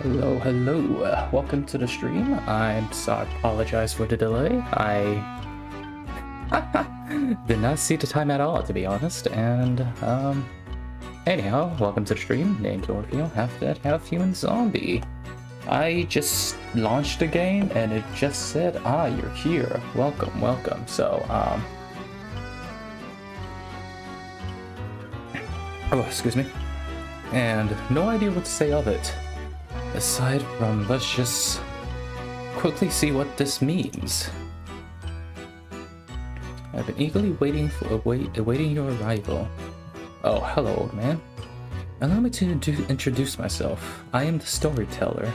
Hello. Welcome to the stream. I'm sorry, apologize for the delay. I did not see the time at all, to be honest. And anyhow, welcome to the stream. Named Orphrio, half human zombie. I just launched the game and it just said, you're here. Welcome. So oh, excuse me. And no idea what to say of it. Aside from, let's just quickly see what this means. I've been eagerly awaiting your arrival. Oh, hello, old man. Allow me to introduce myself. I am the storyteller.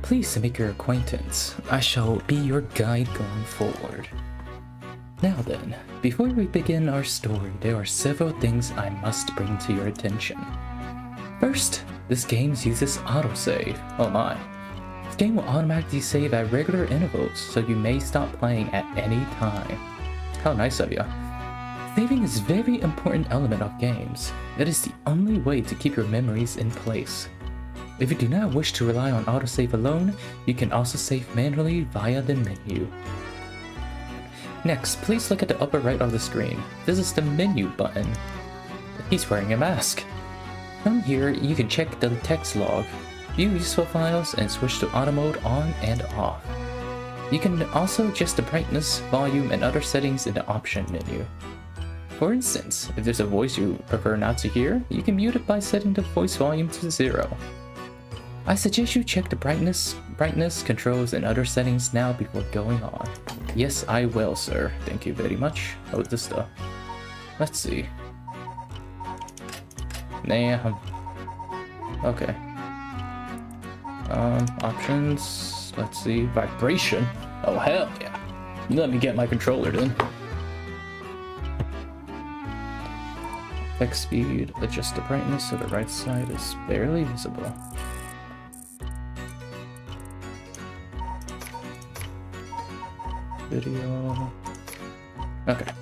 Pleased to make your acquaintance. I shall be your guide going forward. Now then, before we begin our story, there are several things I must bring to your attention. First, this game uses autosave. Oh my. This game will automatically save at regular intervals, so you may stop playing at any time. How nice of you. Saving is a very important element of games. It is the only way to keep your memories in place. If you do not wish to rely on autosave alone, you can also save manually via the menu. Next, please look at the upper right of the screen. This is the menu button. He's wearing a mask. From here, you can check the text log, view useful files, and switch to auto mode on and off. You can also adjust the brightness, volume, and other settings in the option menu. For instance, if there's a voice you prefer not to hear, you can mute it by setting the voice volume to 0. I suggest you check the brightness, controls, and other settings now before going on. Yes, I will, sir. Thank you very much. Oh, this stuff. Let's see. Nah. Okay. Options. Let's see. Vibration. Oh, hell yeah. Let me get my controller then. Text speed. Adjust the brightness so the right side is barely visible. Video. Okay.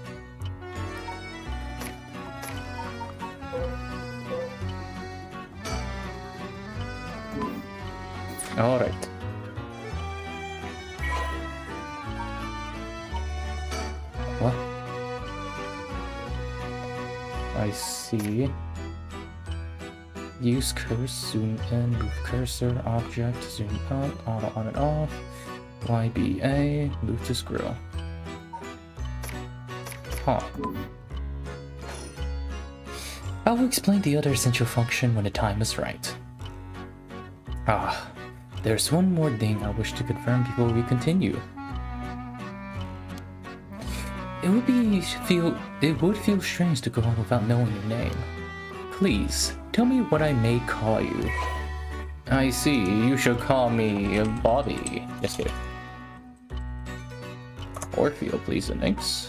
All right. What? I see. Use cursor, zoom in, move cursor, object, zoom out, auto on and off. YBA, move to scroll. Huh. I will explain the other essential function when the time is right. There's one more thing I wish to confirm before we continue. It would feel strange to go on without knowing your name. Please, tell me what I may call you. I see, you should call me Bobby. Just kidding. Orphrio, please, and thanks.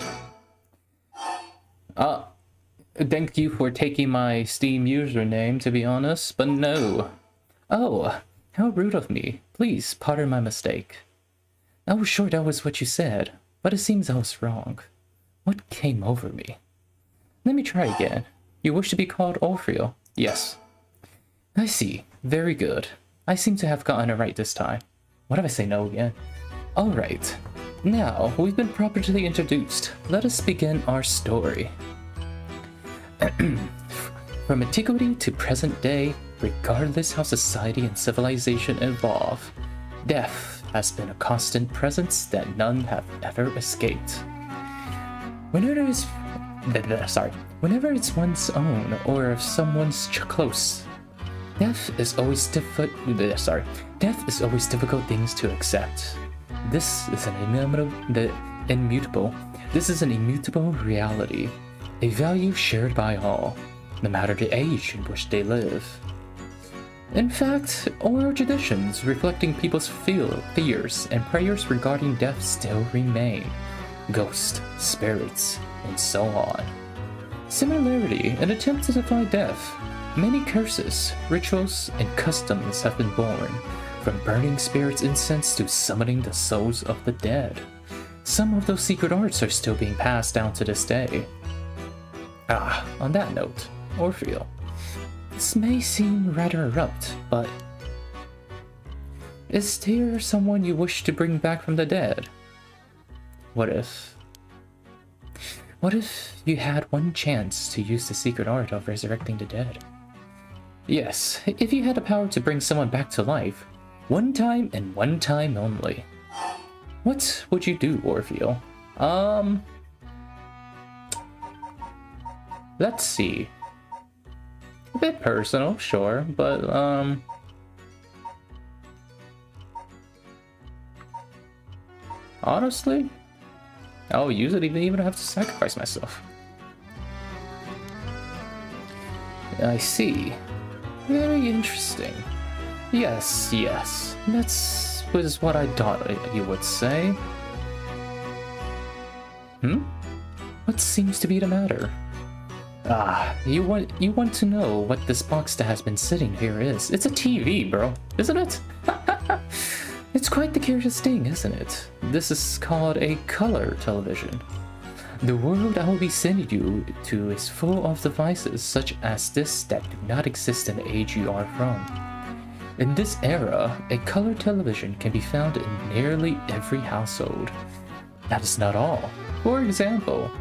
Thank you for taking my Steam username, to be honest, but no. Oh, how rude of me. Please, pardon my mistake. I was sure that was what you said, but it seems I was wrong. What came over me? Let me try again. You wish to be called Orphrio? Yes. I see. Very good. I seem to have gotten it right this time. What if I say no again? Alright. Now, we've been properly introduced. Let us begin our story. From antiquity to present day, regardless how society and civilization evolve, death has been a constant presence that none have ever escaped. Whenever it's one's own or if someone's close, death is always difficult things to accept. This is an immutable reality, a value shared by all, no matter the age in which they live. In fact, all our traditions reflecting people's fears and prayers regarding death still remain. Ghosts, spirits, and so on. Similarly, in attempts to defy death, many curses, rituals, and customs have been born, from burning spirits' incense to summoning the souls of the dead. Some of those secret arts are still being passed down to this day. On that note, Orphrio. This may seem rather abrupt, but Is there someone you wish to bring back from the dead? What if? What if you had one chance to use the secret art of resurrecting the dead? Yes, if you had the power to bring someone back to life, one time and one time only. What would you do, Orphrio? Let's see. A bit personal, sure, but, honestly, I'll use it even have to sacrifice myself. I see. Very interesting. Yes, yes. Was what I thought you would say. What seems to be the matter? Ah, you want to know what this box that has been sitting here is. It's a TV, bro, isn't it? It's quite the curious thing, isn't it? This is called a color television. The world I will be sending you to is full of devices such as this that do not exist in the age you are from. In this era, a color television can be found in nearly every household. That is not all. For example,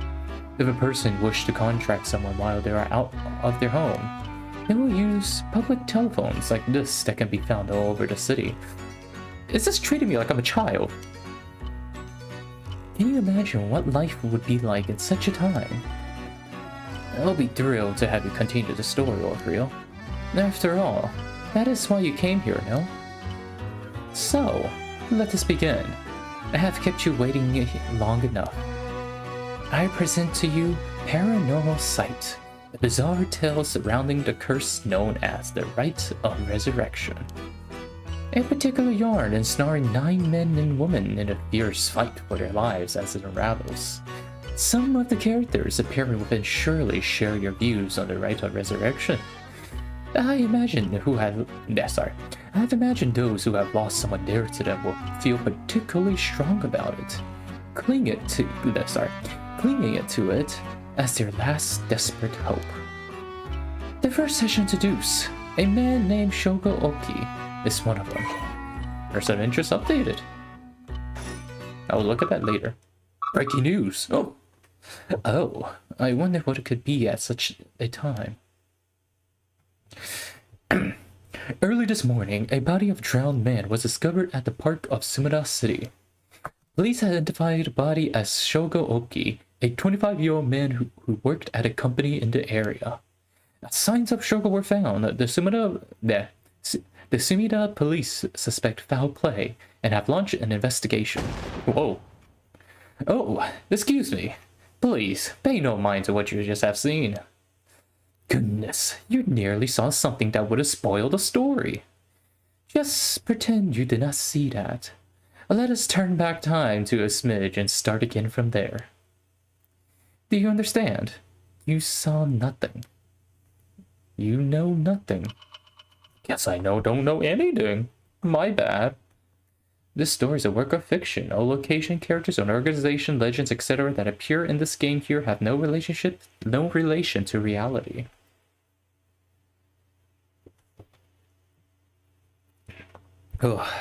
if a person wishes to contract someone while they are out of their home, they will use public telephones like this that can be found all over the city. Is this treating me like I'm a child? Can you imagine what life would be like in such a time? I'll be thrilled to have you continue the story, Orphrio. After all, that is why you came here, no? So, let us begin. I have kept you waiting long enough. I present to you Paranormasight, a bizarre tale surrounding the curse known as the Rite of Resurrection. A particular yarn ensnaring 9 men and women in a fierce fight for their lives as it unravels. Some of the characters appearing within surely share your views on the Rite of Resurrection. I've imagined those who have lost someone dear to them will feel particularly strong about it, clinging it to it as their last desperate hope. The first session introduced a man named Shogo Oki is one of them. Person of interest updated. I will look at that later. Breaking news. Oh, I wonder what it could be at such a time. Early this morning, a body of drowned man was discovered at the park of Sumida City. Police identified the body as Shogo Oki, a 25-year-old man who worked at a company in the area. As signs of Shogo were found, the Sumida police suspect foul play and have launched an investigation. Whoa. Oh, excuse me. Please, pay no mind to what you just have seen. Goodness, you nearly saw something that would have spoiled the story. Just pretend you did not see that. Let us turn back time to a smidge and start again from there. Do you understand? You saw nothing. You know nothing. Guess I don't know anything. My bad. This story is a work of fiction. All location, characters, and organization, legends, etc. that appear in this game here have no relation to reality. Oh.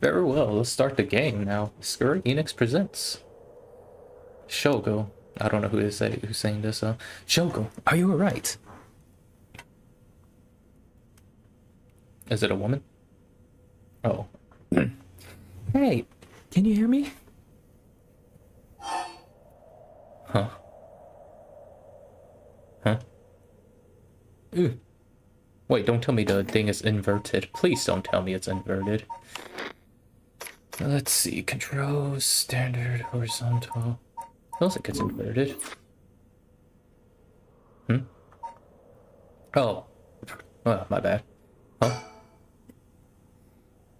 Very well, let's start the game now. Square Enix presents Shogo. I don't know who's saying this. Shogo, are you alright? Is it a woman? Oh. Hey, can you hear me? Huh? Ooh. Wait, don't tell me the thing is inverted. Please don't tell me it's inverted. Let's see. Controls, standard, horizontal. Feels like it's inverted. Oh. Oh, my bad. Huh?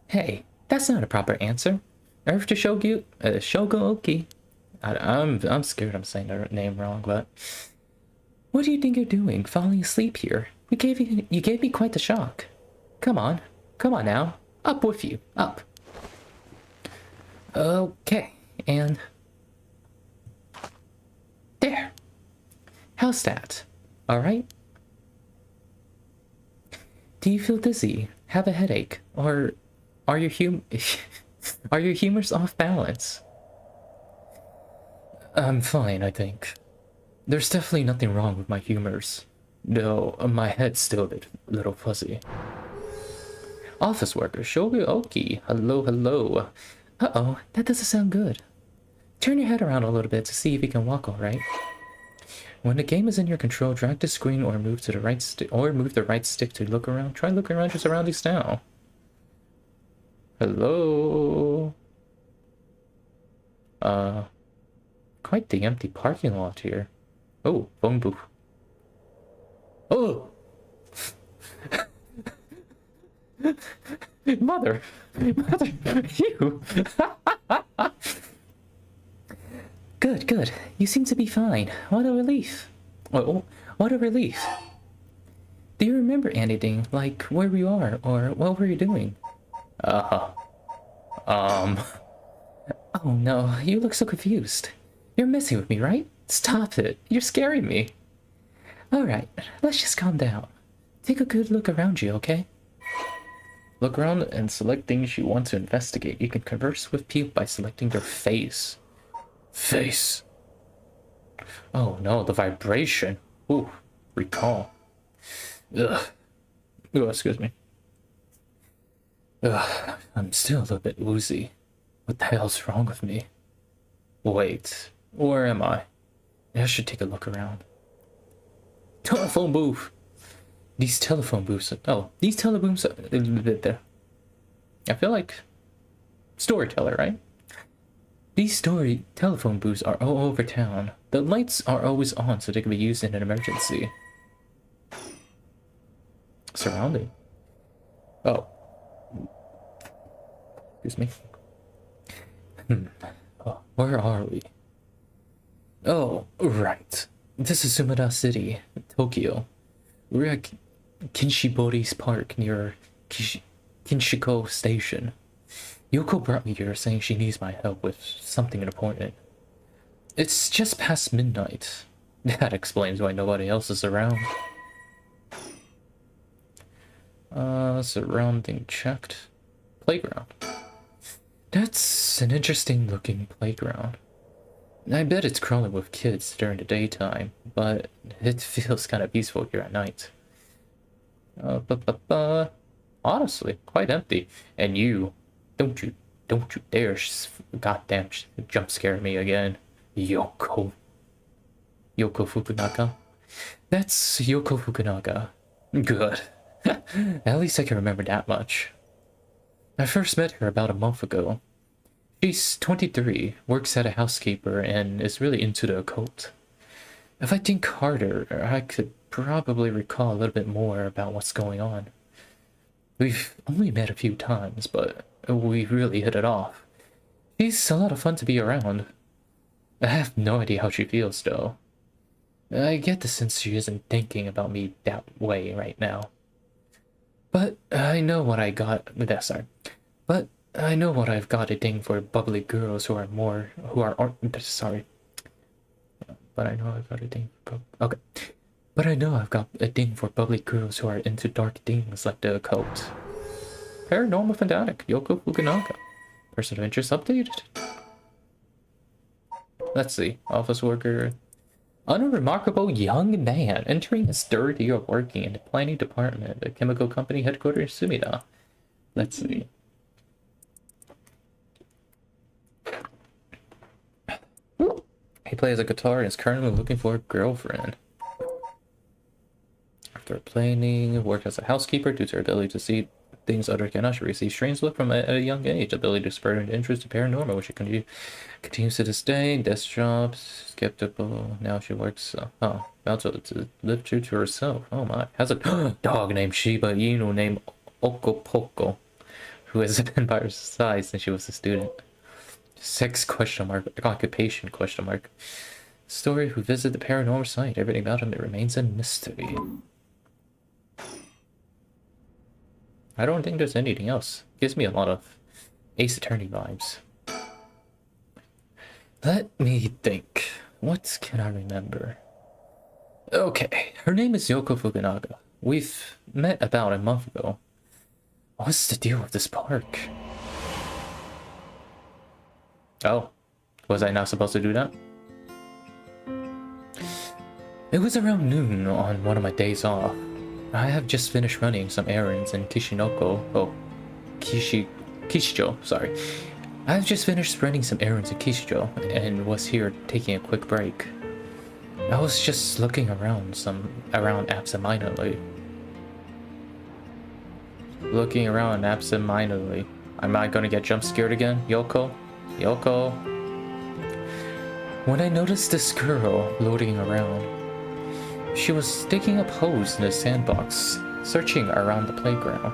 Hey, that's not a proper answer. Earth to Shogo Oki. I'm scared I'm saying the name wrong, but what do you think you're doing, falling asleep here? You gave me quite the shock. Come on now, up with you, up. Okay, and there. How's that? All right. Do you feel dizzy? Have a headache? Or are your are your humors off balance? I'm fine, I think. There's definitely nothing wrong with my humors. Though my head's still a little fuzzy. Office worker, Shoguoki. Hello, hello. Uh-oh, that doesn't sound good. Turn your head around a little bit to see if you can walk alright. When the game is in your control, drag the screen or move to the right stick move the right stick to look around. Try looking around your surroundings now. Hello. Quite the empty parking lot here. Oh, phone booth. Oh! Mother! You! Good, good. You seem to be fine. What a relief. Oh, what a relief. Do you remember anything, like where you are, or what were you doing? Oh no, you look so confused. You're messing with me, right? Stop it. You're scaring me. Alright, let's just calm down. Take a good look around you, okay? Look around and select things you want to investigate. You can converse with people by selecting their face. Face. Oh no, the vibration. Ooh, recall. Ugh. Oh, excuse me. Ugh, I'm still a little bit woozy. What the hell's wrong with me? Wait, where am I? I should take a look around. Telephone booth! These telephone booths. Oh, these telebooths. I feel like storyteller, right? These telephone booths are all over town. The lights are always on so they can be used in an emergency. Surrounding. Oh. Excuse me. Oh, where are we? Oh, right. This is Sumida City, Tokyo. We're at Kinshibori's Park near Kinshiko Station. Yoko brought me here saying she needs my help with something important. It's just past midnight. That explains why nobody else is around. Surrounding checked. Playground. That's an interesting looking playground. I bet it's crawling with kids during the daytime, but it feels kind of peaceful here at night. Honestly, quite empty. And you, don't you dare goddamn jump scare me again. Yoko Fukunaga? That's Yoko Fukunaga. Good. At least I can remember that much. I first met her about a month ago. She's 23, works as a housekeeper, and is really into the occult. If I think harder, I could probably recall a little bit more about what's going on. We've only met a few times, but we really hit it off. She's a lot of fun to be around. I have no idea how she feels, though. I get the sense she isn't thinking about me that way right now. But I know what I got. But I know what I've got a thing for bubbly girls But I know I've got a thing for But I know I've got a thing for bubbly girls who are into dark things like the occult. Paranormal fanatic, Yoko Fukunaga. Person of interest updated. Let's see. Office worker. Unremarkable young man entering his third year of working in the planning department at a chemical company headquartered in Sumida. Let's see. He plays a guitar and is currently looking for a girlfriend. After planning, worked as a housekeeper due to her ability to see things others cannot. She received strange look from a young age. Ability to spur an interest in paranormal, which she continues to this day. Desk job, skeptical. Now she works. About to live true to herself. Oh my! Has a dog named Shiba Inu named Okopoko, who has been by her side since she was a student. Sex ? Occupation ? Story who visited the paranormal site. Everything about him that remains a mystery. I don't think there's anything else. Gives me a lot of Ace Attorney vibes. Let me think. What can I remember? Okay, her name is Yoko Fukunaga. We've met about a month ago. What's the deal with this park? Oh, was I not supposed to do that? It was around noon on one of my days off. I have just finished running some errands in Kishijo, sorry. I've just finished running some errands in Kishijo and was here taking a quick break. I was just looking around absentmindedly. Am I gonna get jump scared again, Yoko? Yoko? When I noticed this girl floating around, she was digging up holes in the sandbox, searching around the playground.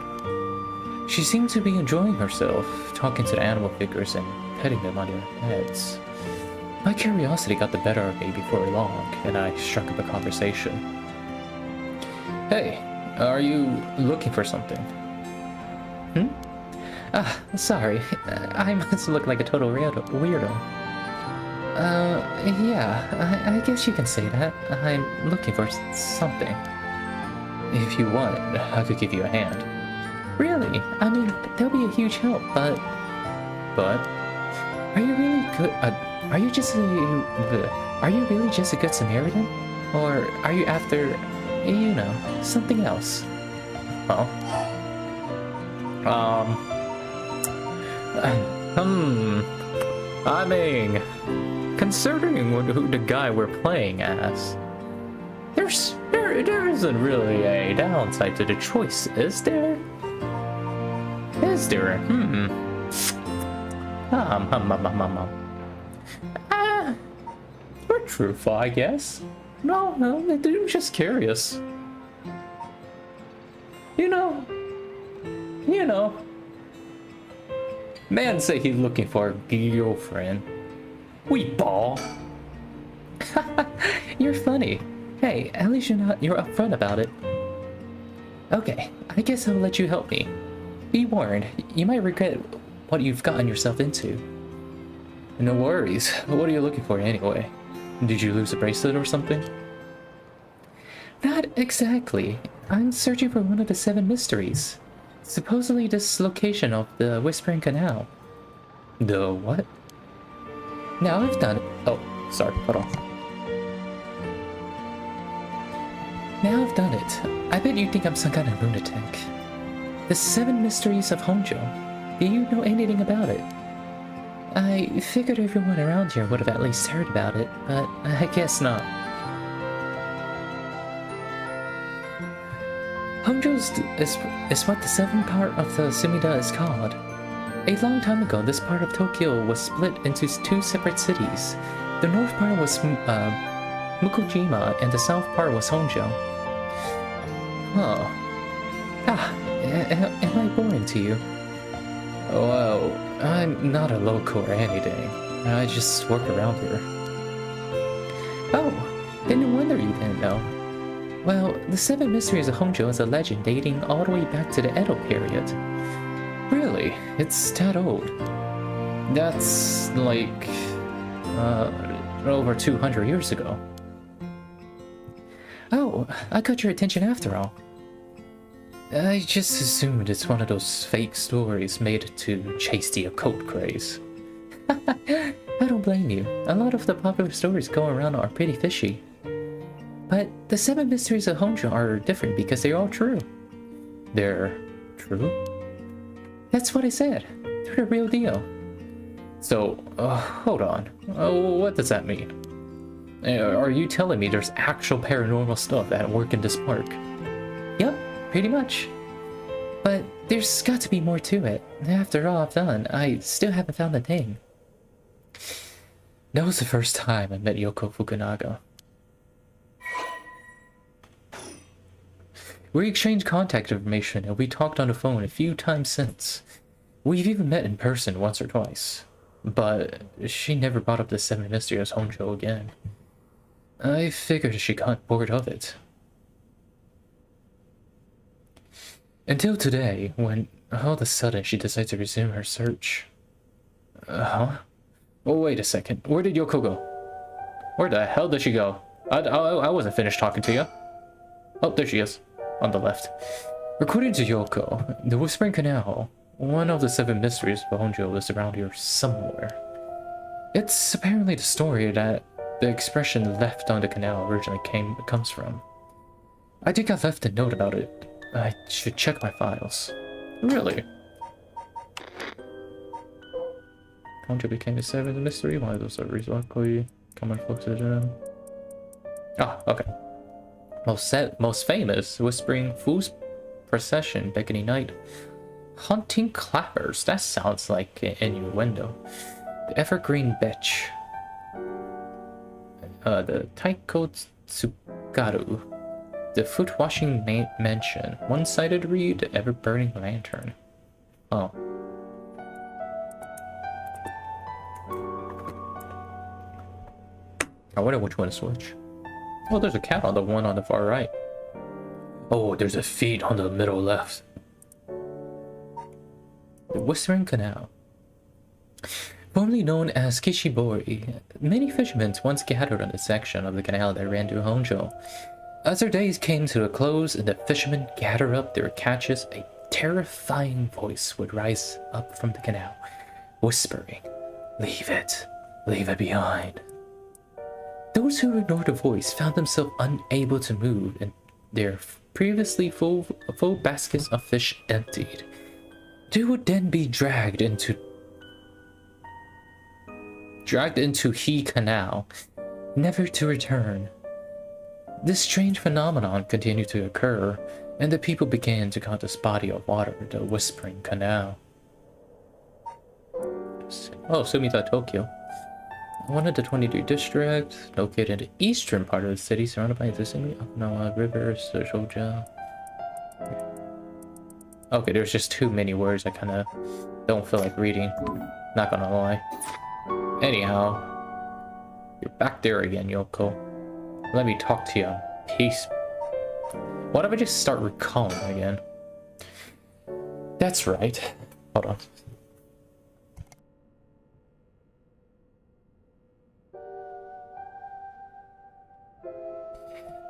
She seemed to be enjoying herself, talking to the animal figures and petting them on their heads. My curiosity got the better of me before long, and I struck up a conversation. Hey, are you looking for something? Sorry, I must look like a total weirdo. Yeah, I guess you can say that. I'm looking for something. If you want, I could give you a hand. Really? I mean, that'll be a huge help, but... Are you really good... Are you really just a good Samaritan? Or are you after, you know, something else? Well... I mean... Considering who the guy we're playing as, there isn't really a downside to the choice, is there? Is there? We're truthful, I guess. No, I'm just curious. You know. Man say he's looking for a girlfriend. We ball. You're funny. Hey, at least you're upfront about it. Okay, I guess I'll let you help me. Be warned, you might regret what you've gotten yourself into. No worries. What are you looking for anyway? Did you lose a bracelet or something? Not exactly. I'm searching for one of the 7 mysteries. Supposedly this location of the Whispering Canal. The what? Now I've done it. Oh, sorry, hold on. Now I've done it. I bet you think I'm some kind of lunatic. The 7 mysteries of Honjo. Do you know anything about it? I figured everyone around here would have at least heard about it, but I guess not. Honjo is what the 7th part of the Sumida is called. A long time ago, this part of Tokyo was split into 2 separate cities. The north part was Mukujima, and the south part was Honjo. Oh. Am I boring to you? Well, I'm not a local or anything. I just work around here. Oh, then no wonder you didn't know. Well, the 7 Mysteries of Honjo is a legend dating all the way back to the Edo period. Really? It's that old? That's like... over 200 years ago. Oh, I got your attention after all. I just assumed it's one of those fake stories made to chase the occult craze. I don't blame you. A lot of the popular stories going around are pretty fishy. But the 7 Mysteries of Honjo are different because they're all true. They're true? That's what I said. They're the real deal. So, hold on. What does that mean? Are you telling me there's actual paranormal stuff at work in this park? Yep, pretty much. But there's got to be more to it. After all I've done, I still haven't found a thing. That was the first time I met Yoko Fukunaga. We exchanged contact information and we talked on the phone a few times since. We've even met in person once or twice. But she never brought up the 7 Mysteries of Honjo again. I figured she got bored of it. Until today, when all of a sudden she decided to resume her search. Huh? Oh, wait a second. Where did Yoko go? Where the hell did she go? I wasn't finished talking to you. Oh, there she is. On the left. According to Yoko, the Whispering Canal, one of the 7 mysteries of Honjo, is around here somewhere. It's apparently the story that the expression left on the canal originally comes from. I think I left a note about it. I should check my files. Really? Honjo became the 7th mystery. One of those are likely common fluxes. Ah, okay. Most famous Whispering Fool's Procession, Beckoning Night, Hunting Clappers. That sounds like an innuendo. The Evergreen Bitch. The Taiko Tsugaru. The Foot Washing Mansion. One-sided read. The Ever-Burning Lantern. Oh. I wonder which one to switch. Oh, there's a cat on the one on the far right. Oh, there's a feet on the middle left. The Whispering Canal. Formerly known as Kishibori, many fishermen once gathered on the section of the canal that ran through Honjo. As their days came to a close and the fishermen gathered up their catches, a terrifying voice would rise up from the canal, whispering, leave it behind." Those who ignored the voice found themselves unable to move and their previously full baskets of fish emptied. They would then be dragged into He Canal, never to return. This strange phenomenon continued to occur, and the people began to call this body of water the Whispering Canal. Oh, Sumida, Tokyo. One of the 23 districts, located in the eastern part of the city, surrounded by the Okinawa River, Sojoja. Okay, there's just too many words I kind of don't feel like reading. Not gonna lie. Anyhow, you're back there again, Yoko. Let me talk to you on peace. What if I just start recalling again? That's right. Hold on.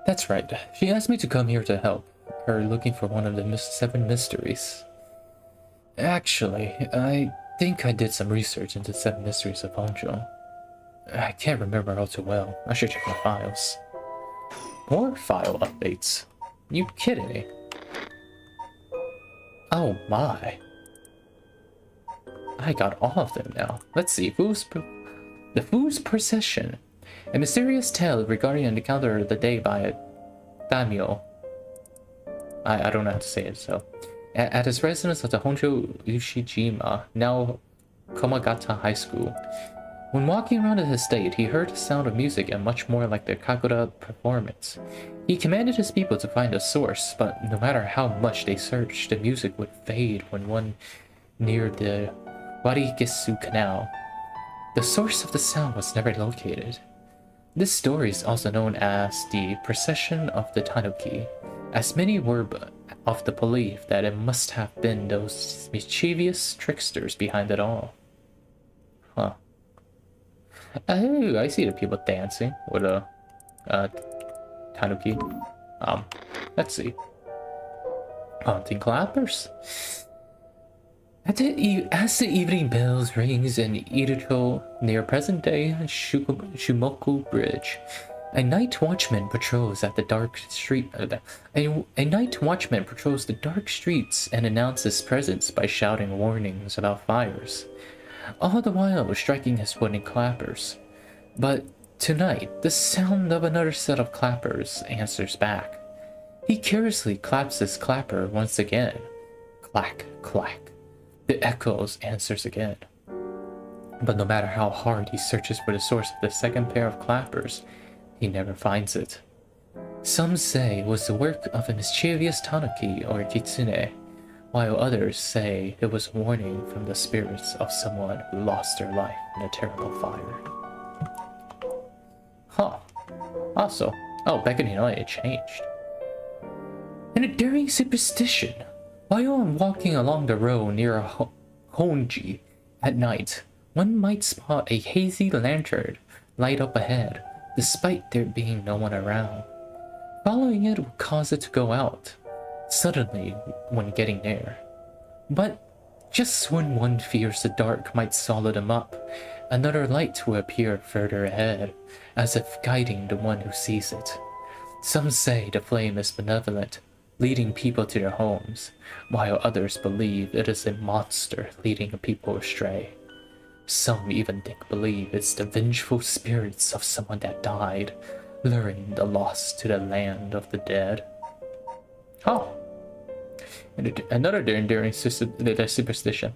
That's right. She asked me to come here to help her looking for one of the 7 mysteries. Actually, I think I did some research into 7 mysteries of Honjo. I can't remember all too well. I should check my files. More file updates? You kidding me? Oh my. I got all of them now. Let's see. The Fool's Procession. A mysterious tale regarding an encounter of the day by Damio. I don't know how to say it, so. At his residence at the Honjo Ushijima, now Komagata High School. When walking around his estate, he heard the sound of music and much more like the Kagoda performance. He commanded his people to find a source, but no matter how much they searched, the music would fade when one neared the Warigesu Canal. The source of the sound was never located. This story is also known as the Procession of the Tanuki, as many were of the belief that it must have been those mischievous tricksters behind it all. Huh. Oh, I see the people dancing with a Tanuki. Let's see. Hunting clappers. As the evening bells rings in Irido near present-day Shumoku Bridge, a night watchman patrols at the dark street. A night watchman patrols the dark streets and announces his presence by shouting warnings about fires, all the while striking his wooden clappers. But tonight, the sound of another set of clappers answers back. He curiously claps his clapper once again. Clack, clack. The echoes answers again. But no matter how hard he searches for the source of the second pair of clappers, he never finds it. Some say it was the work of a mischievous tanuki or kitsune, while others say it was a warning from the spirits of someone who lost their life in a terrible fire. Huh. Also, back in the night it changed. In a daring superstition, while I'm walking along the road near Honji at night, one might spot a hazy lantern light up ahead, despite there being no one around. Following it would cause it to go out. suddenly when getting near. But just when one fears the dark might swallow them up, another light will appear further ahead, as if guiding the one who sees it. Some say the flame is benevolent, leading people to their homes, while others believe it is a monster leading people astray. Some even believe it's the vengeful spirits of someone that died, luring the lost to the land of the dead. Oh, another enduring superstition.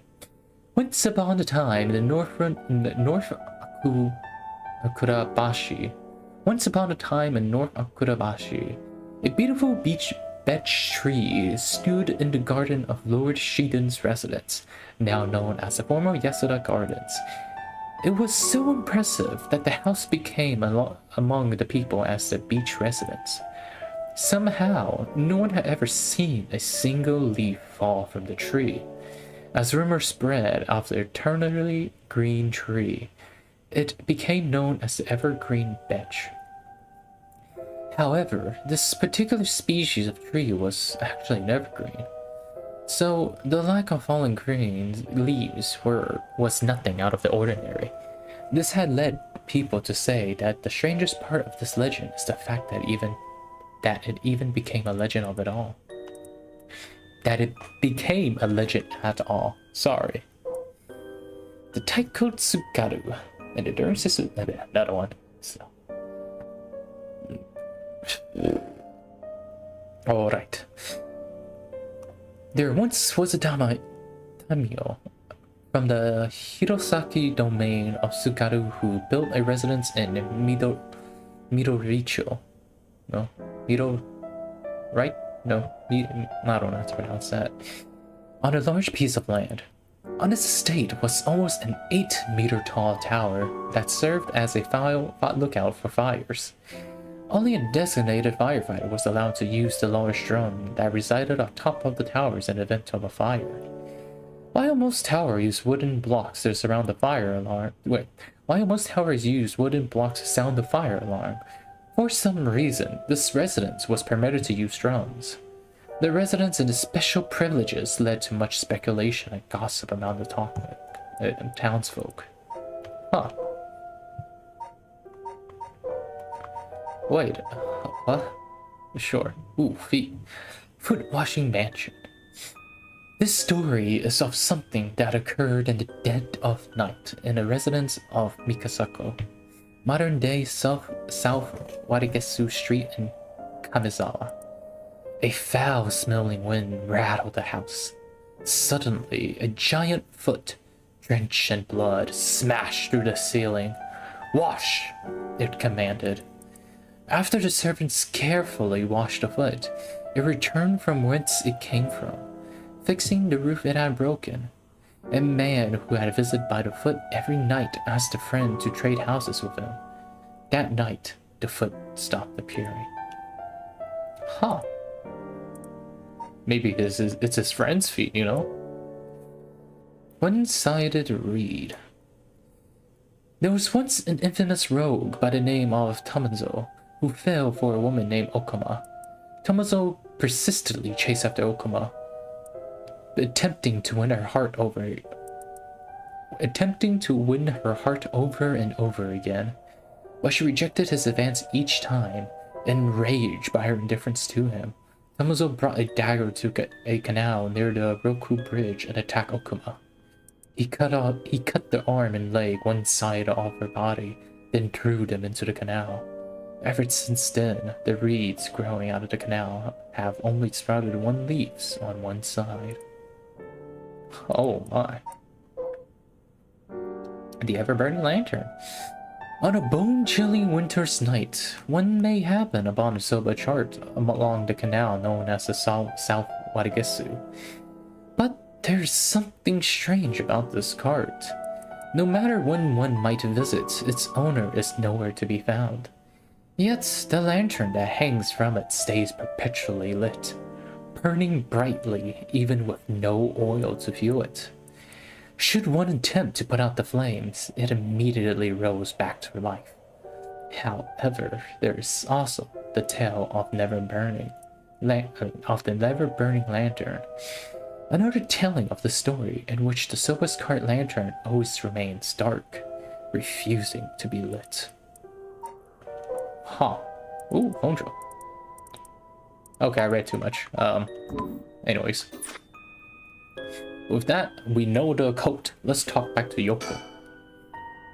Once upon a time in the North Akurabashi, a beautiful beech tree stood in the garden of Lord Shiden's residence, now known as the former Yasuda Gardens. It was so impressive that the house became among the people as the beach residence. Somehow, no one had ever seen a single leaf fall from the tree. As rumor spread of the eternally green tree, it became known as the evergreen beech. However, this particular species of tree was actually an evergreen, so the lack of fallen green leaves was nothing out of the ordinary. This had led people to say that the strangest part of this legend is the fact that it even became a legend of it all. That it became a legend at all. Sorry. The Taikotsugaru and the Durham system. Another one. So. Alright. There once was a daimyo from the Hirosaki domain of Tsugaru who built a residence in Midoricho. No? Right? No, I don't know how to pronounce that. On a large piece of land. On this estate was almost an 8-meter tall tower that served as a lookout for fires. Only a designated firefighter was allowed to use the large drum that resided on top of the towers in the event of a fire. While most towers use wooden blocks to sound the fire alarm, for some reason, this residence was permitted to use drums. The residence and the special privileges led to much speculation and gossip among the townsfolk. Huh. Wait, what? Sure. Ooh, feet. Foot washing mansion. This story is of something that occurred in the dead of night in a residence of Mikasako, modern-day South Warigesu Street in Kamizawa. A foul-smelling wind rattled the house. Suddenly, a giant foot, drenched in blood, smashed through the ceiling. "Wash!" it commanded. After the servants carefully washed the foot, it returned from whence it came from, fixing the roof it had broken. A man who had visited by the foot every night asked a friend to trade houses with him. That night, the foot stopped appearing. Huh. Maybe it's his friend's feet, you know? One-sided reed. There was once an infamous rogue by the name of Tomazo who fell for a woman named Okuma. Tomazo persistently chased after Okuma, attempting to win her heart over and over again. But she rejected his advance each time, enraged by her indifference to him. Tomazo brought a dagger to a canal near the Roku Bridge and attacked Okuma. He cut the arm and leg one side of her body, then threw them into the canal. Ever since then, the reeds growing out of the canal have only sprouted one leaves on one side. Oh my. The ever-burning lantern. On a bone-chilling winter's night, one may happen upon a soba chart along the canal known as the South Warigesu. But there's something strange about this cart. No matter when one might visit, its owner is nowhere to be found. Yet the lantern that hangs from it stays perpetually lit, burning brightly even with no oil to fuel it. Should one attempt to put out the flames, it immediately rose back to life. However, there is also the tale of never burning. burning lantern. Another telling of the story in which the Soba's cart lantern always remains dark, refusing to be lit. Huh. Ooh, Honjo. Okay, I read too much. Anyways. With that, we know the cult. Let's talk back to Yoko.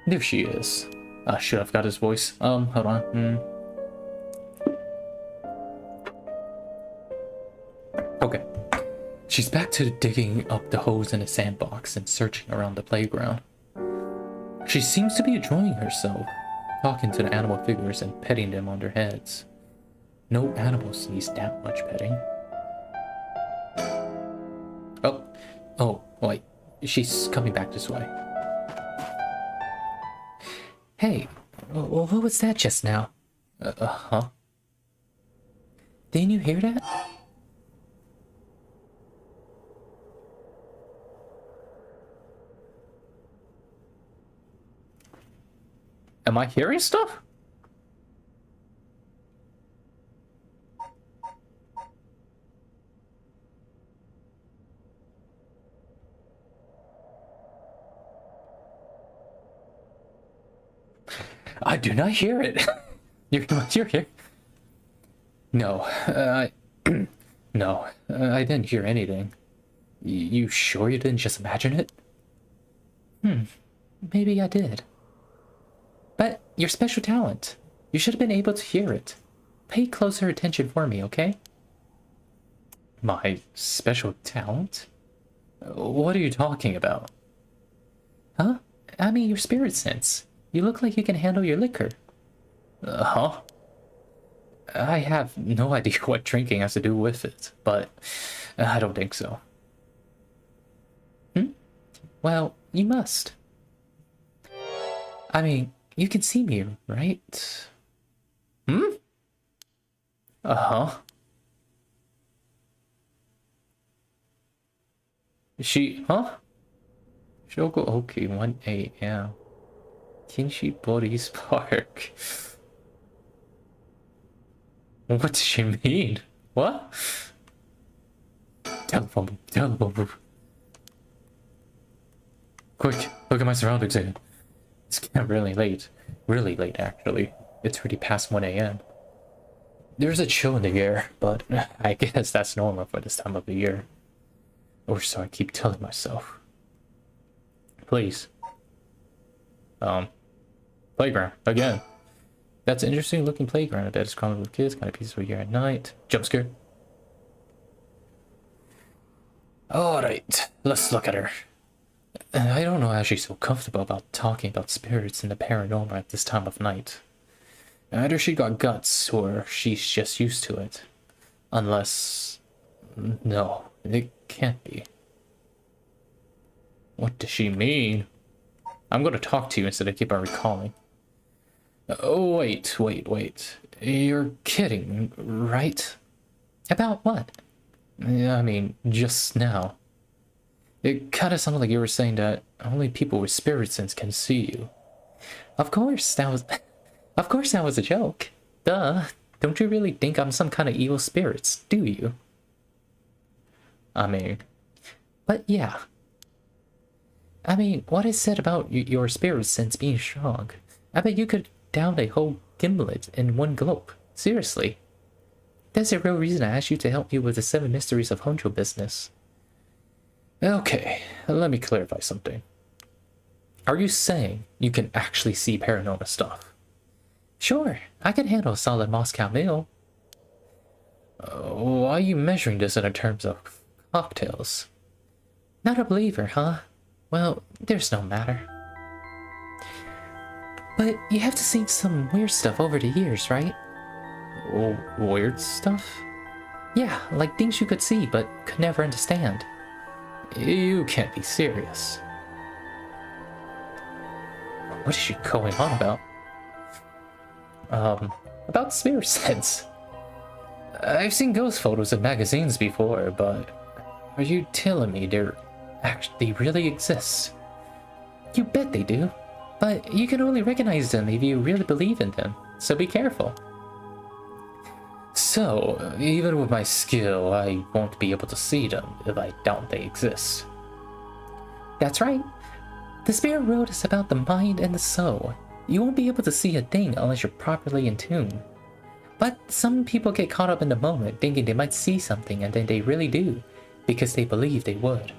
There she is. I should have got his voice. Hold on. Okay. She's back to digging up the holes in the sandbox and searching around the playground. She seems to be enjoying herself, talking to the animal figures and petting them on their heads. No animals needs that much petting. Oh, wait. She's coming back this way. Hey, what was that just now? Huh? Didn't you hear that? Am I hearing stuff? I do not hear it. You're here. No, no, I didn't hear anything. You sure you didn't just imagine it? Maybe I did. But your special talent. You should have been able to hear it. Pay closer attention for me, okay? My special talent? What are you talking about? Huh? I mean your spirit sense. You look like you can handle your liquor. Huh? I have no idea what drinking has to do with it, but I don't think so. Well, you must. I mean, you can see me, right? Uh-huh. Huh? Shoko Oki, 1 a.m. Kinshi Bodhi's Park. What does she mean? What? Telephone booth. Quick, look at my surroundings again. It's getting really late. Really late, actually. It's already past 1 a.m. There's a chill in the air, but I guess that's normal for this time of the year. Or so I keep telling myself. Please. Playground, again. That's an interesting looking playground. I bet it's crawling with kids, kind of peaceful here at night. Jump scare. Alright, let's look at her. I don't know how she's so comfortable about talking about spirits and the paranormal at this time of night. Either she got guts, or she's just used to it. Unless... no, it can't be. What does she mean? I'm gonna talk to you instead of keep on recalling. Oh, wait. You're kidding, right? About what? I mean, just now. It kinda sounded like you were saying that only people with spirit sense can see you. Of course that was a joke. Duh. Don't you really think I'm some kind of evil spirits, do you? I mean... but yeah. I mean, what is said about your spirit sense being strong? I bet you could down a whole gimlet in one gulp. Seriously. That's a real reason I asked you to help me with the 7 mysteries of Honjo business. Okay, let me clarify something. Are you saying you can actually see paranormal stuff? Sure, I can handle a solid Moscow meal. Why are you measuring this in terms of cocktails? Not a believer, huh? Well, there's no matter. But you have to seen some weird stuff over the years, right? Weird stuff? Yeah, like things you could see but could never understand. You can't be serious. What is she going on about? About spirit sense. I've seen ghost photos in magazines before, but are you telling me they really exist? You bet they do, but you can only recognize them if you really believe in them, so be careful. So, even with my skill, I won't be able to see them if I doubt they exist. That's right. The spirit world is about the mind and the soul. You won't be able to see a thing unless you're properly in tune. But some people get caught up in the moment, thinking they might see something, and then they really do, because they believe they would.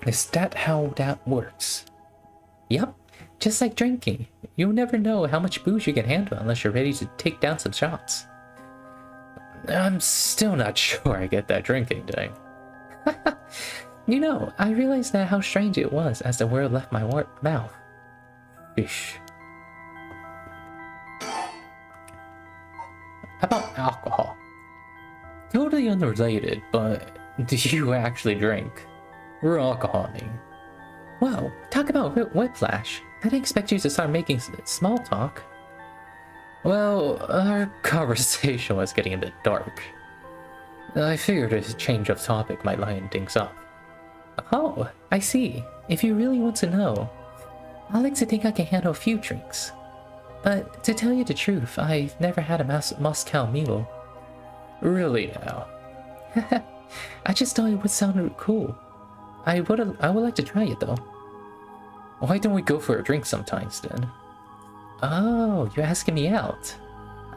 Is that how that works? Yep, just like drinking. You'll never know how much booze you can handle unless you're ready to take down some shots. I'm still not sure I get that drinking thing. You know, I realized that how strange it was as the word left my mouth. Fish. About alcohol. Totally unrelated, but do you actually drink? We're alcoholing. Wow, talk about whiplash. I didn't expect you to start making small talk. Well, our conversation was getting a bit dark. I figured a change of topic might lighten things up. Oh, I see. If you really want to know, I like to think I can handle a few drinks. But to tell you the truth, I've never had a Moscow Mule. Really now? I just thought it would sound cool. I would like to try it though. Why don't we go for a drink sometimes then? Oh, you're asking me out.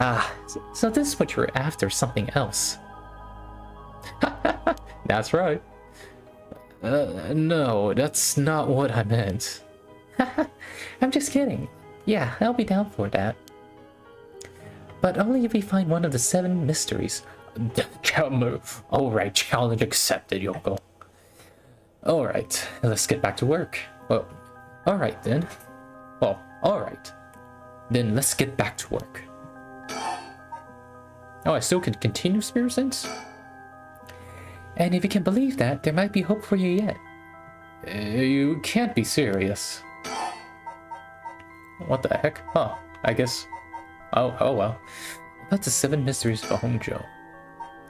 Ah, so this is what you're after, something else. That's right. No, that's not what I meant. I'm just kidding. Yeah, I'll be down for that. But only if we find one of the 7 mysteries. Alright, challenge accepted, Yoko. Alright, let's get back to work. Well, alright then. Well, alright. Then let's get back to work. Oh, I still can continue Spirit Sense? And if you can believe that, there might be hope for you yet. You can't be serious. What the heck? Huh, I guess... Oh well. That's the 7 mysteries of Hongzhou.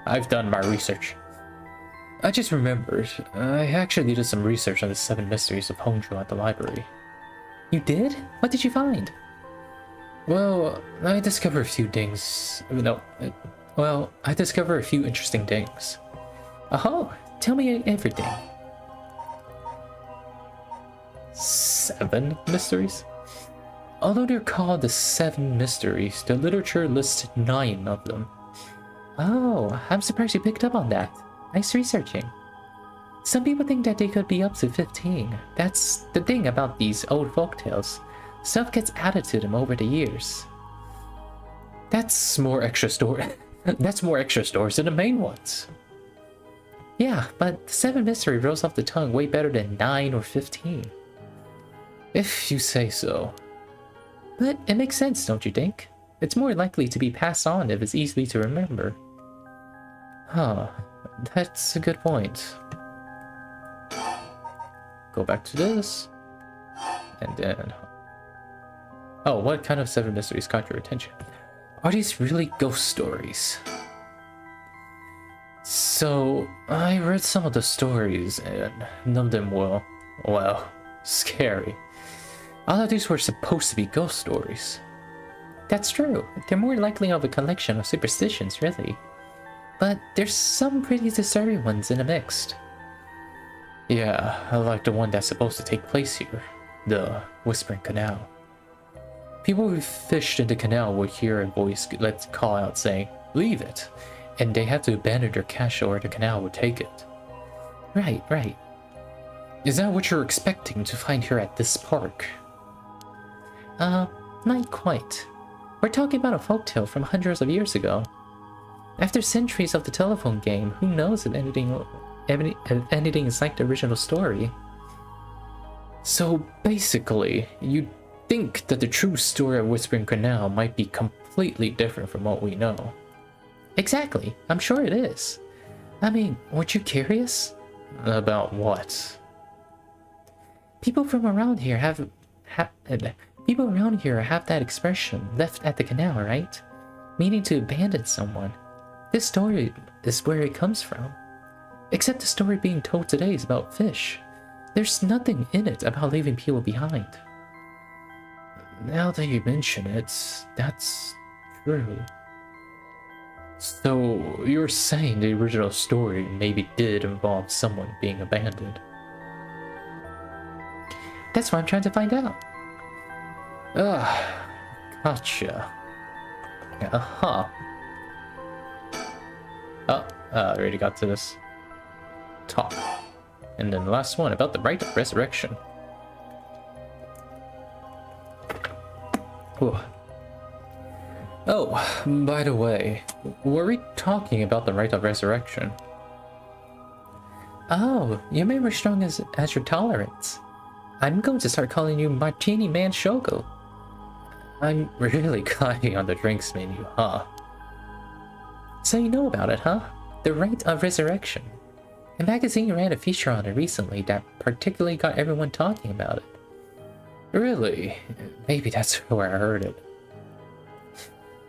I've done my research. I just remembered, I actually did some research on the 7 mysteries of Hongzhou at the library. You did? What did you find? Well, I discovered a few things... Well, I discovered a few interesting things. Oh, tell me everything. 7 mysteries? Although they're called the 7 mysteries, the literature lists 9 of them. Oh, I'm surprised you picked up on that. Nice researching. Some people think that they could be up to 15. That's the thing about these old folktales. Stuff gets added to them over the years. That's more extra story. That's more extra stories than the main ones. Yeah, but the 7 mystery rolls off the tongue way better than 9 or 15. If you say so. But it makes sense, don't you think? It's more likely to be passed on if it's easy to remember. Huh, that's a good point. Go back to this. And then... Oh, what kind of 7 mysteries caught your attention? Are these really ghost stories? So, I read some of the stories, and none of them were, well, scary. All of these were supposed to be ghost stories. That's true. They're more likely of a collection of superstitions, really. But there's some pretty disturbing ones in the mix. Yeah, I like the one that's supposed to take place here. The Whispering Canal. People who fished in the canal would hear a voice let's call out saying, "Leave it!" And they have to abandon their cache or the canal would take it. Right. Is that what you're expecting to find here at this park? Not quite. We're talking about a folktale from hundreds of years ago. After centuries of the telephone game, who knows if anything is like the original story? So basically, you think that the true story of Whispering Canal might be completely different from what we know. Exactly, I'm sure it is. I mean, weren't you curious? About what? People from around here have that expression, left at the canal, right? Meaning to abandon someone. This story is where it comes from. Except the story being told today is about fish. There's nothing in it about leaving people behind. Now that you mention it, that's true. So, you're saying the original story maybe did involve someone being abandoned? That's what I'm trying to find out. Ugh, gotcha. Uh-huh. Oh, I already got to this. Talk. And then the last one, about the rite of resurrection. Whew. Oh, by the way, were we talking about the rite of resurrection? Oh, you may be strong as your tolerance. I'm going to start calling you Martini Man Shogo. I'm really climbing on the drinks menu, huh? So you know about it, huh? The rite of resurrection. A magazine ran a feature on it recently that particularly got everyone talking about it. Really? Maybe that's where I heard it.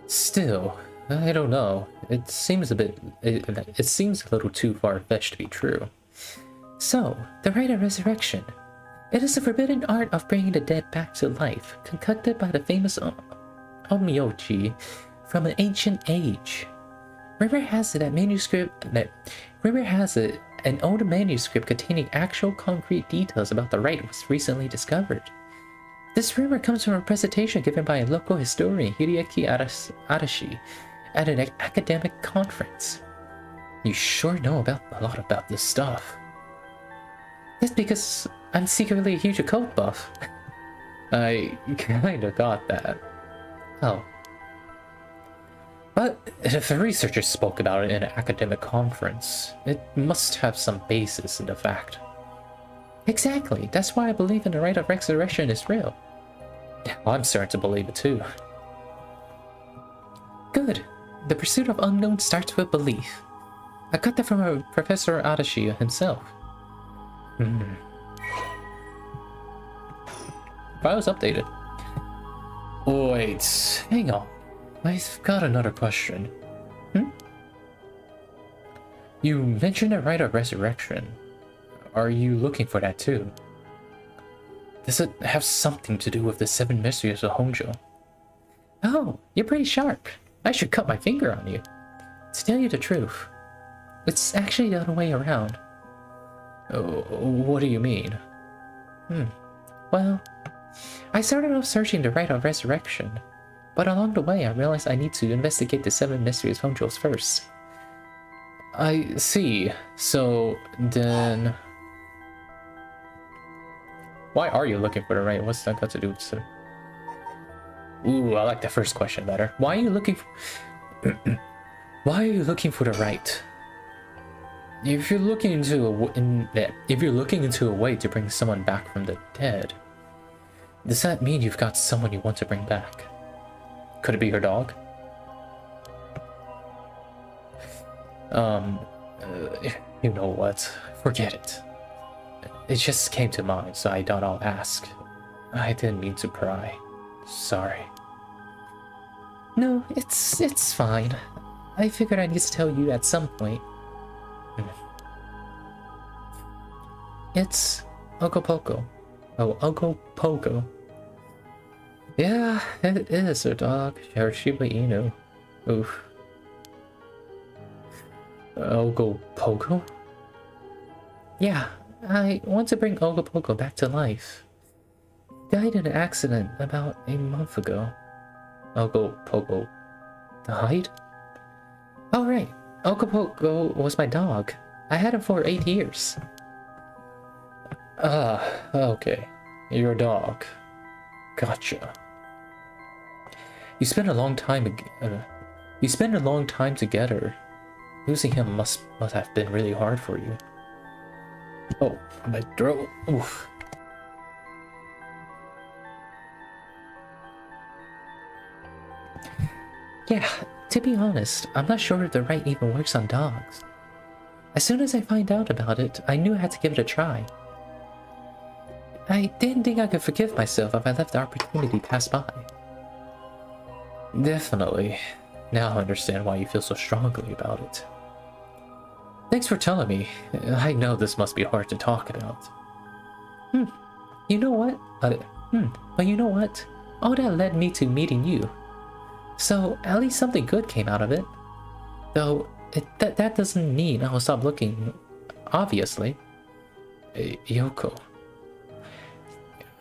Still, I don't know. It seems a little too far-fetched to be true. So, the rite of resurrection. It is the forbidden art of bringing the dead back to life, concocted by the famous Omyoji from an ancient age. Rumor has it an old manuscript containing actual concrete details about the rite was recently discovered. This rumor comes from a presentation given by a local historian, Hideaki Arashi, at an academic conference. You sure know a lot about this stuff. That's because I'm secretly a huge occult buff. I kinda got that. Oh. But if the researchers spoke about it in an academic conference, it must have some basis in the fact. Exactly, that's why I believe in the rite of resurrection is real. Well, I'm starting to believe it too. Good. The pursuit of unknown starts with belief. I got that from Professor Adachi himself. File's updated. Wait, hang on. I've got another question. You mentioned a rite of resurrection. Are you looking for that too? Does it have something to do with the 7 mysteries of Honjo? Oh, you're pretty sharp. I should cut my finger on you. To tell you the truth, it's actually the other way around. What do you mean? Well, I started off searching the rite of resurrection, but along the way I realized I need to investigate the 7 mysteries of Honjo first. I see. So then, why are you looking for the rite? What's that got to do with it? Ooh, I like the first question better. Why are you looking for why are you looking for the rite? If you're looking into a way to bring someone back from the dead, does that mean you've got someone you want to bring back? Could it be your dog? You know what? Forget it. It just came to mind, so I thought I'll ask. I didn't mean to pry. Sorry. No, it's fine. I figured I need to tell you at some point. It's Okopoko. Oh, Okopoko. Yeah, it is her dog, Shiba Inu. Oof. Okopoko? Yeah, I want to bring Okopoko back to life. He died in an accident about a month ago. Okopoko died? Oh right, Okopoko was my dog. I had him for 8 years. Okay. Your dog. Gotcha. You spent a long time together. Losing him must have been really hard for you. Oh, my throat. Oof. Yeah, to be honest, I'm not sure if the rite even works on dogs. As soon as I find out about it, I knew I had to give it a try. I didn't think I could forgive myself if I let the opportunity pass by. Definitely. Now I understand why you feel so strongly about it. Thanks for telling me. I know this must be hard to talk about. You know what? But you know what? All that led me to meeting you. So, at least something good came out of it. Though, that doesn't mean I'll stop looking, obviously. Yoko.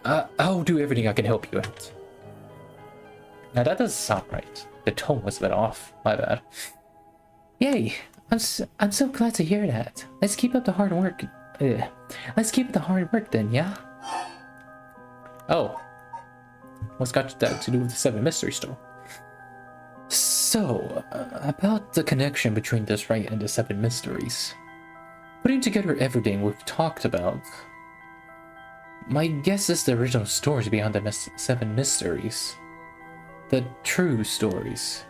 I'll do everything I can help you out. Now that doesn't sound right. The tone was a bit off. My bad. Yay! I'm so glad to hear that. Let's keep up the hard work. Let's keep up the hard work then, yeah? Oh. What's got that to do with the 7 Mystery Store? So, about the connection between this rite and the 7 Mysteries. Putting together everything we've talked about, my guess is the original stories behind the 7 Mysteries, the true stories,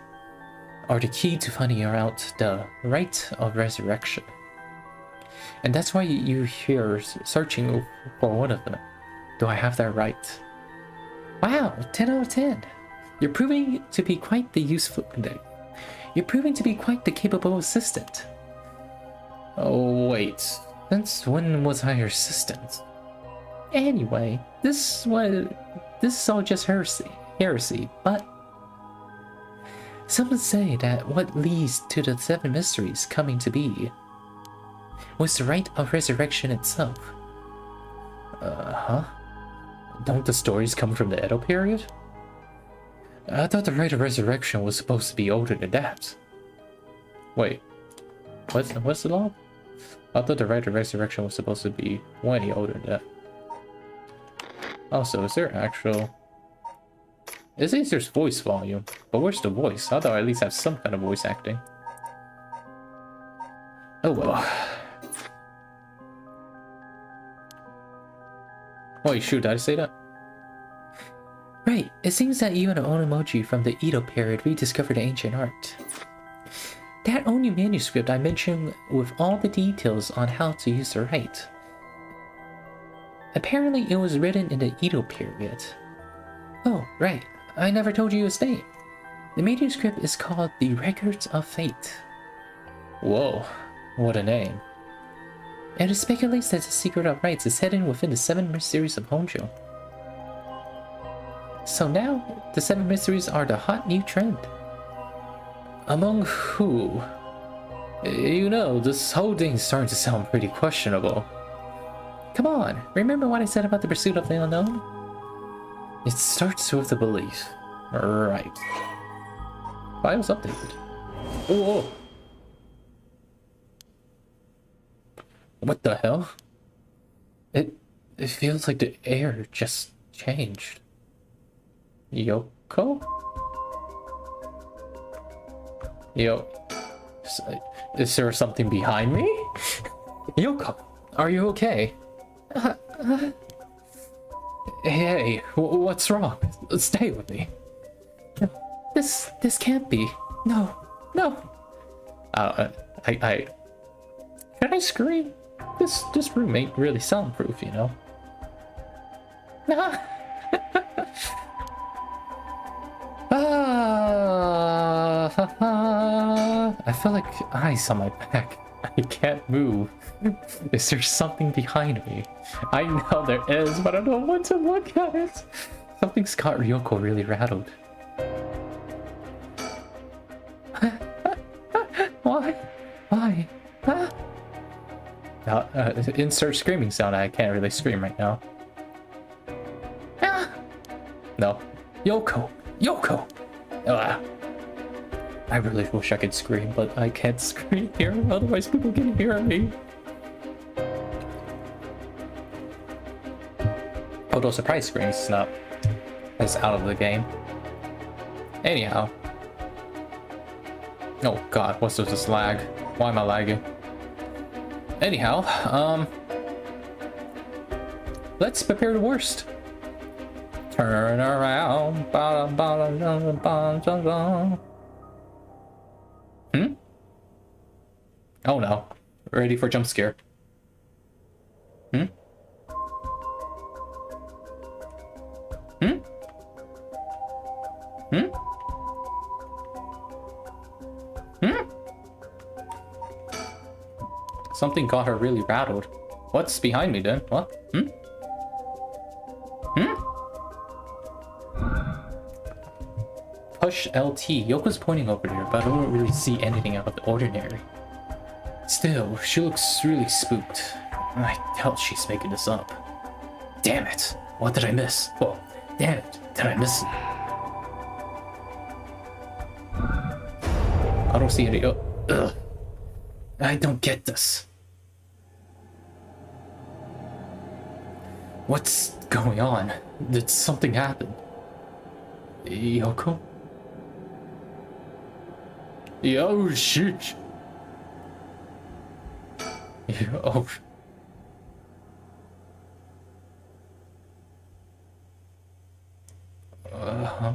are the key to finding out the rite of resurrection. And that's why you're here searching for one of them. Do I have that right? Wow, 10 out of 10. You're proving to be quite the capable assistant. Oh wait, since when was I your assistant? Anyway, this is all just heresy, but some say that what leads to the 7 Mysteries coming to be was the rite of resurrection itself. Huh? Don't the stories come from the Edo period? I thought the rite of resurrection was supposed to be older than that. Wait, what's the law? I thought the rite of resurrection was supposed to be way older than that. Also, is there actual... It says there's voice volume, but where's the voice? I thought I at least have some kind of voice acting. Oh well. Wait, shoot, did I say that? Right, it seems that you and Onemoji from the Edo period rediscovered ancient art. That Oni manuscript I mentioned with all the details on how to use the rite. Apparently it was written in the Edo period. Oh, right, I never told you his name. The manuscript is called The Records of Fate. Whoa, what a name. And it speculates that the secret of rites is hidden within the 7 Mysteries of Honjo. So now, the 7 Mysteries are the hot new trend. Among who? You know, this whole thing's starting to sound pretty questionable. Come on, remember what I said about the pursuit of the unknown? It starts with the belief. Right. Files updated. Oh, oh. What the hell? It feels like the air just changed. Yoko? Yo, is there something behind me? Yoko, are you okay? Hey, what's wrong? Stay with me. This can't be. No. Can I scream? This room ain't really soundproof, you know. I feel like ice on my back. I can't move. Is there something behind me? I know there is, but I don't want to look at it. Something's got Ryoko really rattled. Why? Insert screaming sound. I can't really scream right now. No. Yoko! I really wish I could scream, but I can't scream here, otherwise people can hear me. Although surprise screams is not as out of the game. Anyhow. Oh god, what's this lag? Why am I lagging? Anyhow, let's prepare the worst. Turn around. Oh no. Ready for jump scare. Something got her really rattled. What's behind me then? What? push LT. Yoko's pointing over there, but I don't really see anything out of the ordinary. Still, she looks really spooked. I doubt she's making this up. Damn it! What did I miss? Well, damn it! Did I miss it? I don't see any. Ugh. I don't get this. What's going on? Did something happen? Yoko? Oh shit! Oh. Uh-huh.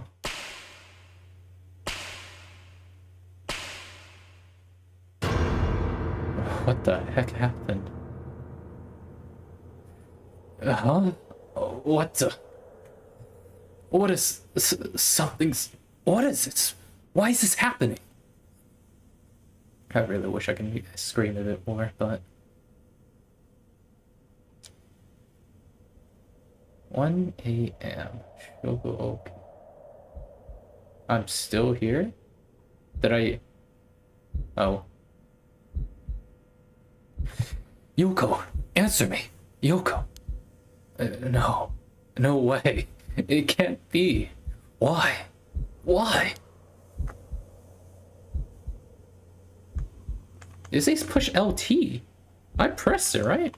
What the heck happened? Huh? What the? What is something's? What is it? Why is this happening? I really wish I could scream a bit more, but 1 a.m. She'll go okay. I'm still here? Did I? Oh. Yoko, answer me. Yoko. No. No way. It can't be. Why? Why? Is this push LT? I pressed it, right?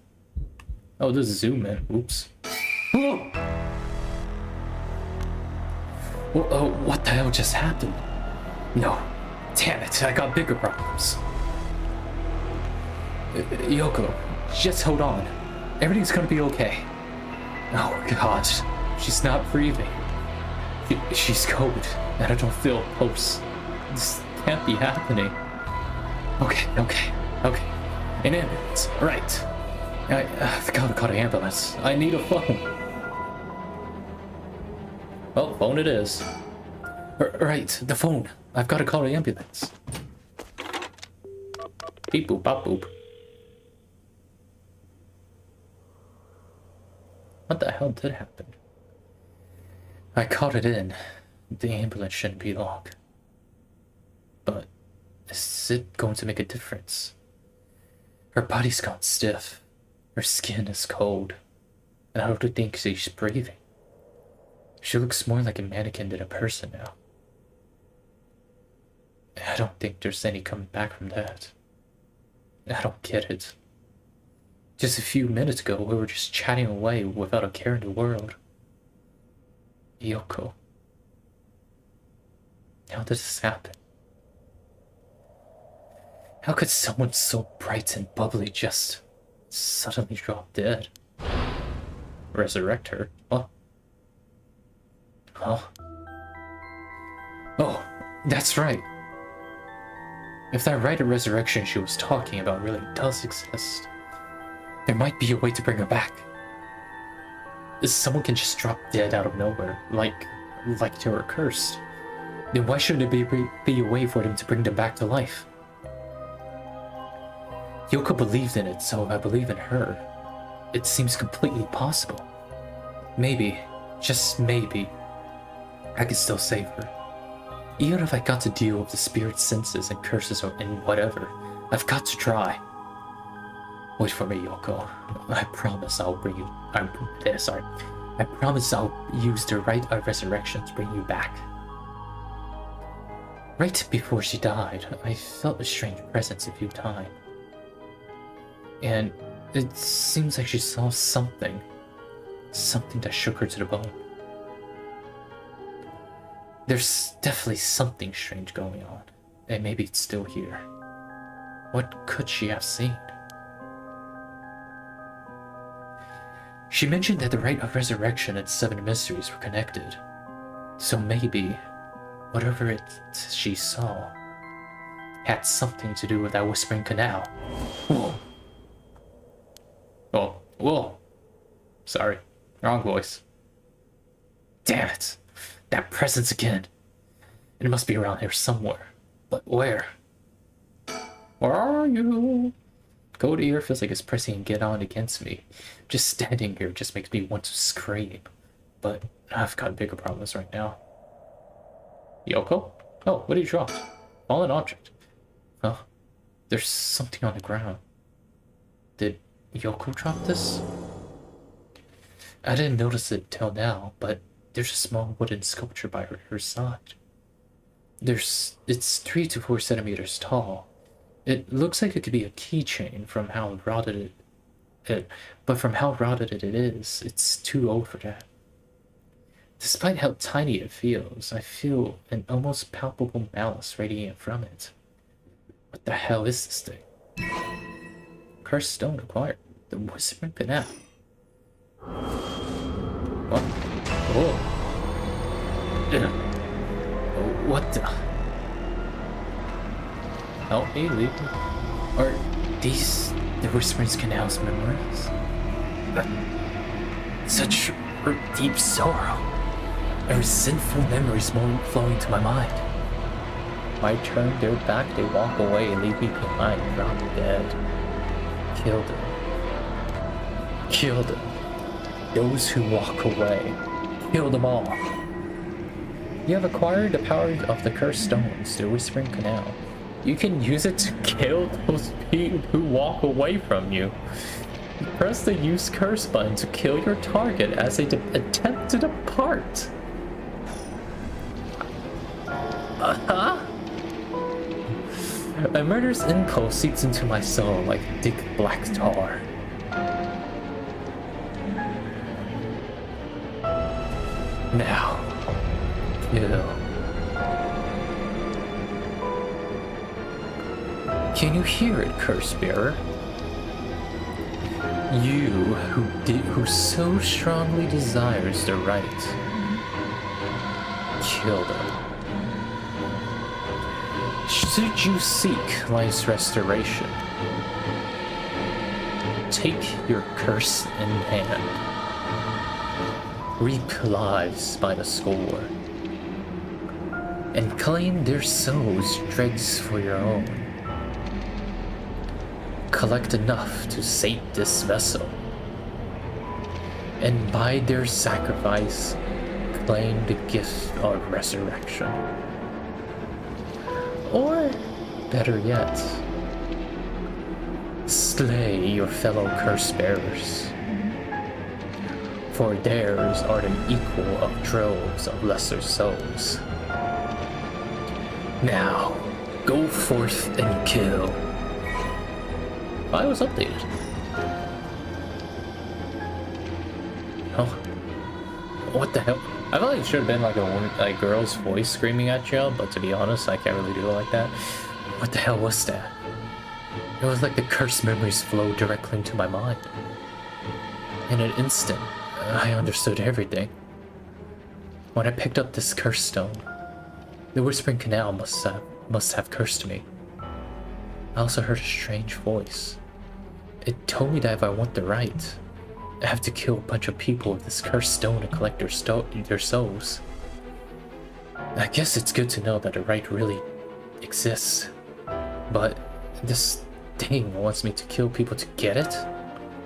Oh, this is zoom in. Oops. Oh! Oh, what the hell just happened? No. Damn it, I got bigger problems. Yoko, just hold on. Everything's gonna be okay. Oh god, she's not breathing. She's cold, and I don't feel a pulse. This can't be happening. Okay. An ambulance, right. I've gotta call an ambulance. I need a phone. Oh, phone it is. Right, the phone. I've gotta call an ambulance. Beep boop, bop boop. What the hell did happen? I called it in. The ambulance shouldn't be long. But is it going to make a difference? Her body's gone stiff. Her skin is cold. And I don't think she's breathing. She looks more like a mannequin than a person now. I don't think there's any coming back from that. I don't get it. Just a few minutes ago, we were just chatting away without a care in the world. Yoko. How did this happen? How could someone so bright and bubbly just suddenly drop dead? Resurrect her? What? Huh? Oh, that's right. If that rite of resurrection she was talking about really does exist, there might be a way to bring her back. Someone can just drop dead out of nowhere, like they were cursed. Then why shouldn't there be a way for them to bring them back to life? Yoko believed in it, so I believe in her. It seems completely possible. Maybe, just maybe, I could still save her. Even if I got to deal with the spirit's senses and curses and whatever, I've got to try. Wait for me, Yoko. I promise I'll bring you. I promise I'll use the rite of resurrection to bring you back. Right before she died, I felt a strange presence a few times. And it seems like she saw something. Something that shook her to the bone. There's definitely something strange going on. And maybe it's still here. What could she have seen? She mentioned that the rite of resurrection and 7 mysteries were connected. So maybe, whatever it she saw had something to do with that whispering canal. Whoa. Oh, whoa. Sorry, wrong voice. Damn it. That presence again. It must be around here somewhere. But where? Where are you? Cold ear feels like it's pressing and get on against me. Just standing here just makes me want to scream. But I've got bigger problems right now. Yoko? Oh, what did you drop? Fallen object. Oh, there's something on the ground. Did Yoko drop this? I didn't notice it till now, but there's a small wooden sculpture by her side. It's 3 to 4 centimeters tall. It looks like it could be a keychain from how rotted but from how rotted it is, it's too old for that. Despite how tiny it feels, I feel an almost palpable malice radiating from it. What the hell is this thing? Cursed stone acquired. The Whispering Canal. What? Whoa. What the? Help me, leave me. Are these the Whispering Canal's memories? Such deep sorrow. A resentful memories flowing to my mind. When I turn their back, they walk away and leave me behind, dropped dead. Kill them. Kill them. Those who walk away. Kill them all. You have acquired the power of the cursed stones, the Whispering Canal. You can use it to kill those people who walk away from you. Press the use curse button to kill your target as they attempt to depart. A murderous impulse seeps into my soul like thick black tar. Now, kill. Can you hear it, Curse Bearer? You who so strongly desires the right. Kill them. Should you seek life's restoration, take your curse in hand. Reap lives by the score, and claim their souls dregs for your own. Collect enough to sate this vessel, and by their sacrifice, claim the gift of resurrection. Or, better yet, slay your fellow curse bearers, for theirs are the equal of droves of lesser souls. Now, go forth and kill. I was updated. Oh, what the hell? I feel like it should have been like a girl's voice screaming at you, but to be honest, I can't really do it like that. What the hell was that? It was like the cursed memories flowed directly into my mind. In an instant, I understood everything. When I picked up this cursed stone, the Whispering Canal must have cursed me. I also heard a strange voice. It told me that if I want the right, I have to kill a bunch of people with this cursed stone to collect their souls. I guess it's good to know that the right really exists. But this thing wants me to kill people to get it?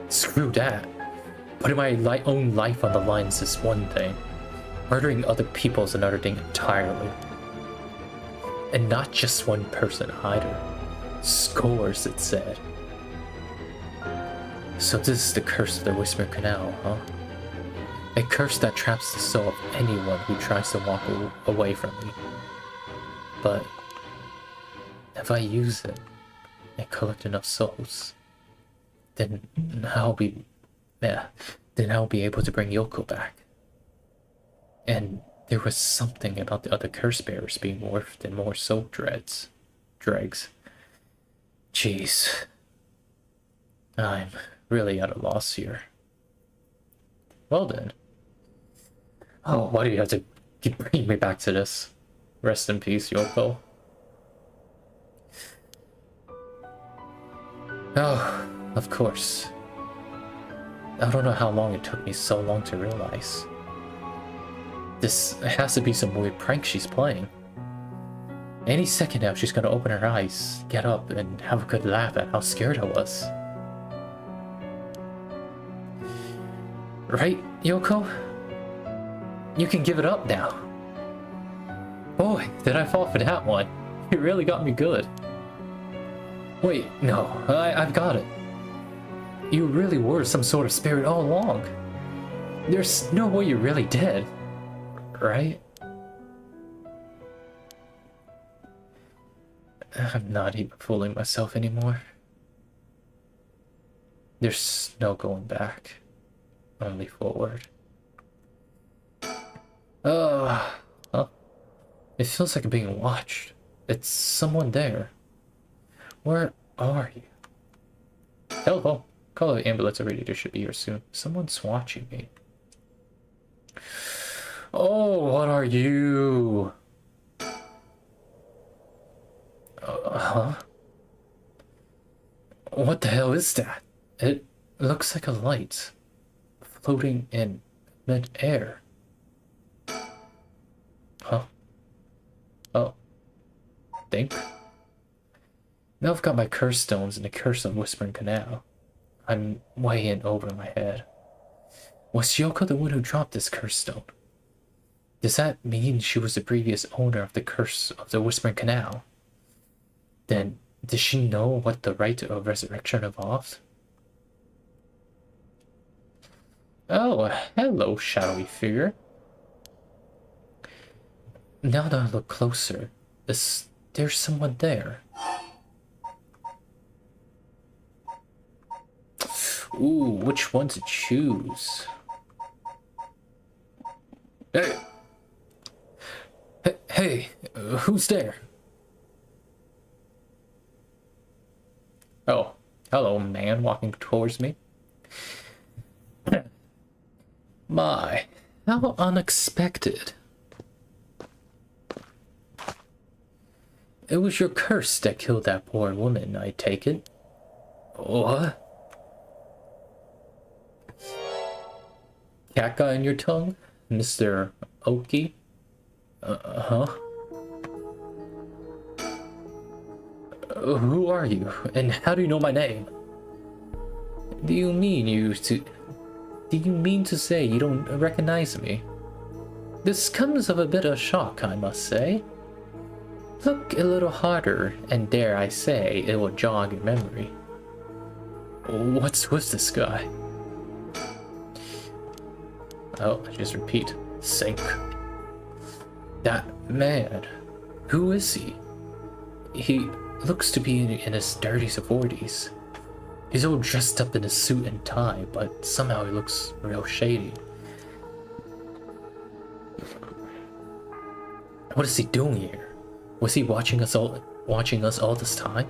Screw that. Putting my own life on the line is one thing. Murdering other people is another thing entirely. And not just one person either. Scores, it said. So this is the curse of the Whispering Canal, huh? A curse that traps the soul of anyone who tries to walk away from me. But if I use it and collect enough souls, then I'll be able to bring Yoko back. And there was something about the other curse bearers being morphed in more soul dregs. Jeez. I'm really at a loss here. Well then. Oh, why do you have to keep bringing me back to this? Rest in peace, Yoko. Oh, of course. I don't know how long it took me so long to realize. This has to be some weird prank she's playing. Any second now, she's gonna open her eyes, get up, and have a good laugh at how scared I was. Right, Yoko? You can give it up now. Boy, did I fall for that one. You really got me good. Wait, no, I've got it. You really were some sort of spirit all along. There's no way you're really dead, right? I'm not even fooling myself anymore. There's no going back, only forward. Oh, huh? It feels like I'm being watched. It's someone there. Where are you? Telephone. Call the ambulance already. There should be here soon. Someone's watching me. Oh, what are you? Huh? What the hell is that? It looks like a light floating in mid-air. Huh? Oh. Think? Now I've got my curse stones and the curse of Whispering Canal. I'm way in over my head. Was Yoko the one who dropped this curse stone? Does that mean she was the previous owner of the curse of the Whispering Canal? Then, does she know what the rite of resurrection involved? Oh, hello, shadowy figure. Now that I look closer, there's someone there. Ooh, which one to choose? Hey! Hey, who's there? Oh, hello, man walking towards me. My, how unexpected. It was your curse that killed that poor woman, I take it. What? Cat guy in your tongue? Mr. Oki? Huh? Who are you? And how do you know my name? Do you mean to say you don't recognize me? This comes of a bit of shock, I must say. Look a little harder, and dare I say, it will jog your memory. What's with this guy? Oh, I just repeat. Sink. That man. Who is he? He looks to be in his 30s or 40s. He's all dressed up in a suit and tie, but somehow he looks real shady. What is he doing here? Was he watching us all this time?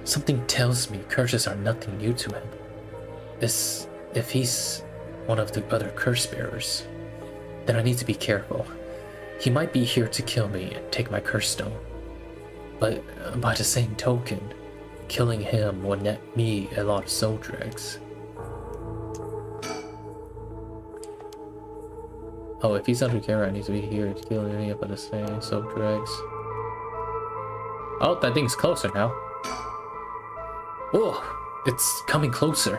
Something tells me curses are nothing new to him. If he's one of the other curse bearers, then I need to be careful. He might be here to kill me and take my curse stone. But by the same token, killing him will net me a lot of soul dregs. Oh, if he's under care, I need to be here to kill any of the same soul dregs. Oh, that thing's closer now. Oh, it's coming closer.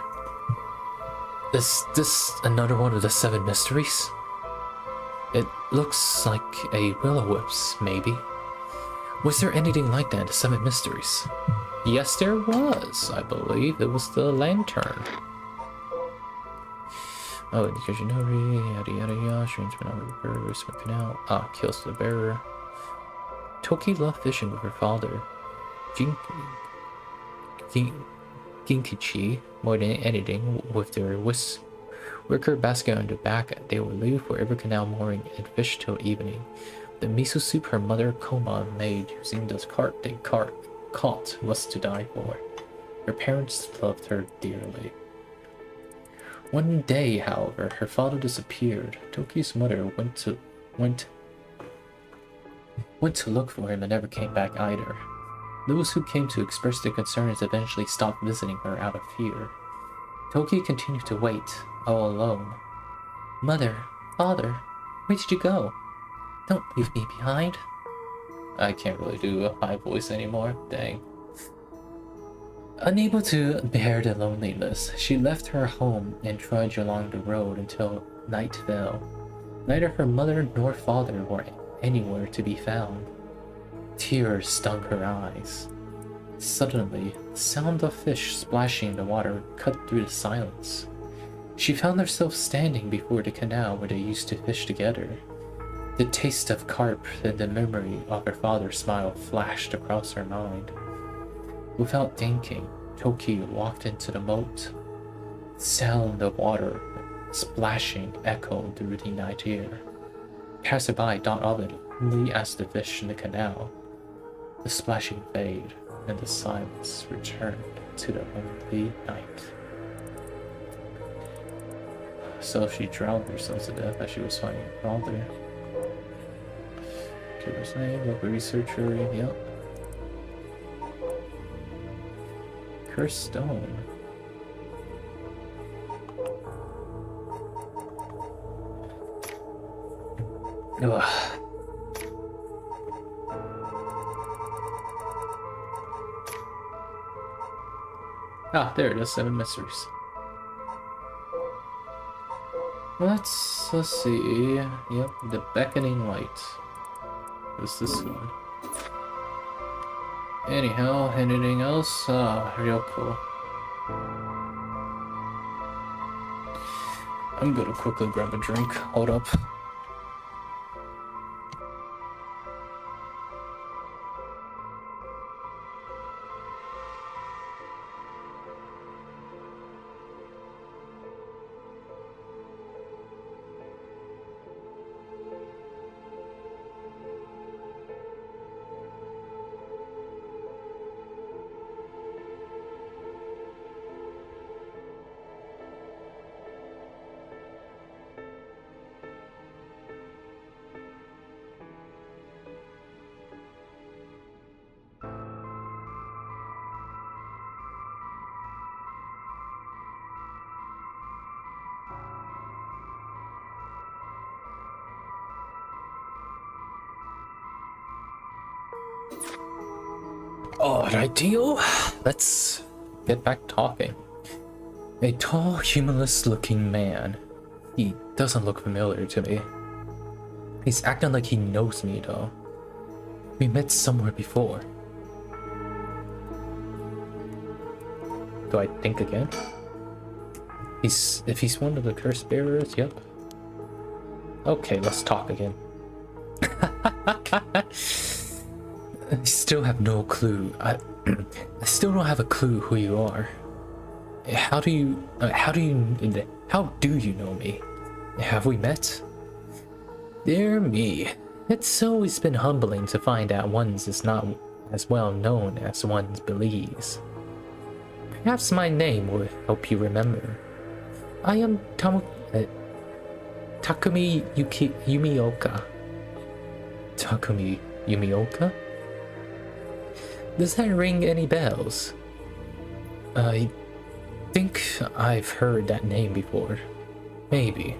Is this another one of the 7 mysteries? It looks like a will-o-wisp, maybe. Was there anything like that in the 7 mysteries? Yes, there was. I believe it was the lantern. Oh, because you know, yada yada yada, strange but not the bearer, smoking out. Ah, kills the bearer. Toki loved fishing with her father, Ginkichi, more than anything. With their wicker basket on their back, they would leave wherever canal mooring and fish till evening. The miso soup her mother Koma made using the cart they caught was to die for. Her parents loved her dearly. One day, however, her father disappeared. Toki's mother went to look for him and never came back either. Those who came to express their concerns eventually stopped visiting her out of fear. Toki continued to wait, all alone. Mother, father, where did you go? Don't leave me behind. I can't really do a high voice anymore, dang. Unable to bear the loneliness, she left her home and trudged along the road until night fell. Neither her mother nor father were anywhere to be found. Tears stung her eyes. Suddenly, the sound of fish splashing in the water cut through the silence. She found herself standing before the canal where they used to fish together. The taste of carp and the memory of her father's smile flashed across her mind. Without thinking, Toki walked into the moat. The sound of water splashing echoed through the night air. Passerby thought of it only as the fish in the canal. The splashing faded, and the silence returned to the lonely night. So she drowned herself to death as she was finding her father. Killer's name, local researcher, yep. Cursed stone. Ugh. Ah, there it is, 7 mysteries. Let's see. Yep, the beckoning light. What's this one? Anyhow, anything else? Real cool. I'm gonna quickly grab a drink. Hold up. Alright, Dio. Let's get back talking. A tall, humorless looking man. He doesn't look familiar to me. He's acting like he knows me though. We met somewhere before. Do I think again? If he's one of the curse bearers, yep. Okay, let's talk again. I still have no clue. I still don't have a clue who you are. How do you know me? Have we met? Dear me, it's always been humbling to find out one's is not as well known as one believes. Perhaps my name will help you remember. I am Takumi Yumioka. Takumi Yumioka? Does that ring any bells? I think I've heard that name before. Maybe.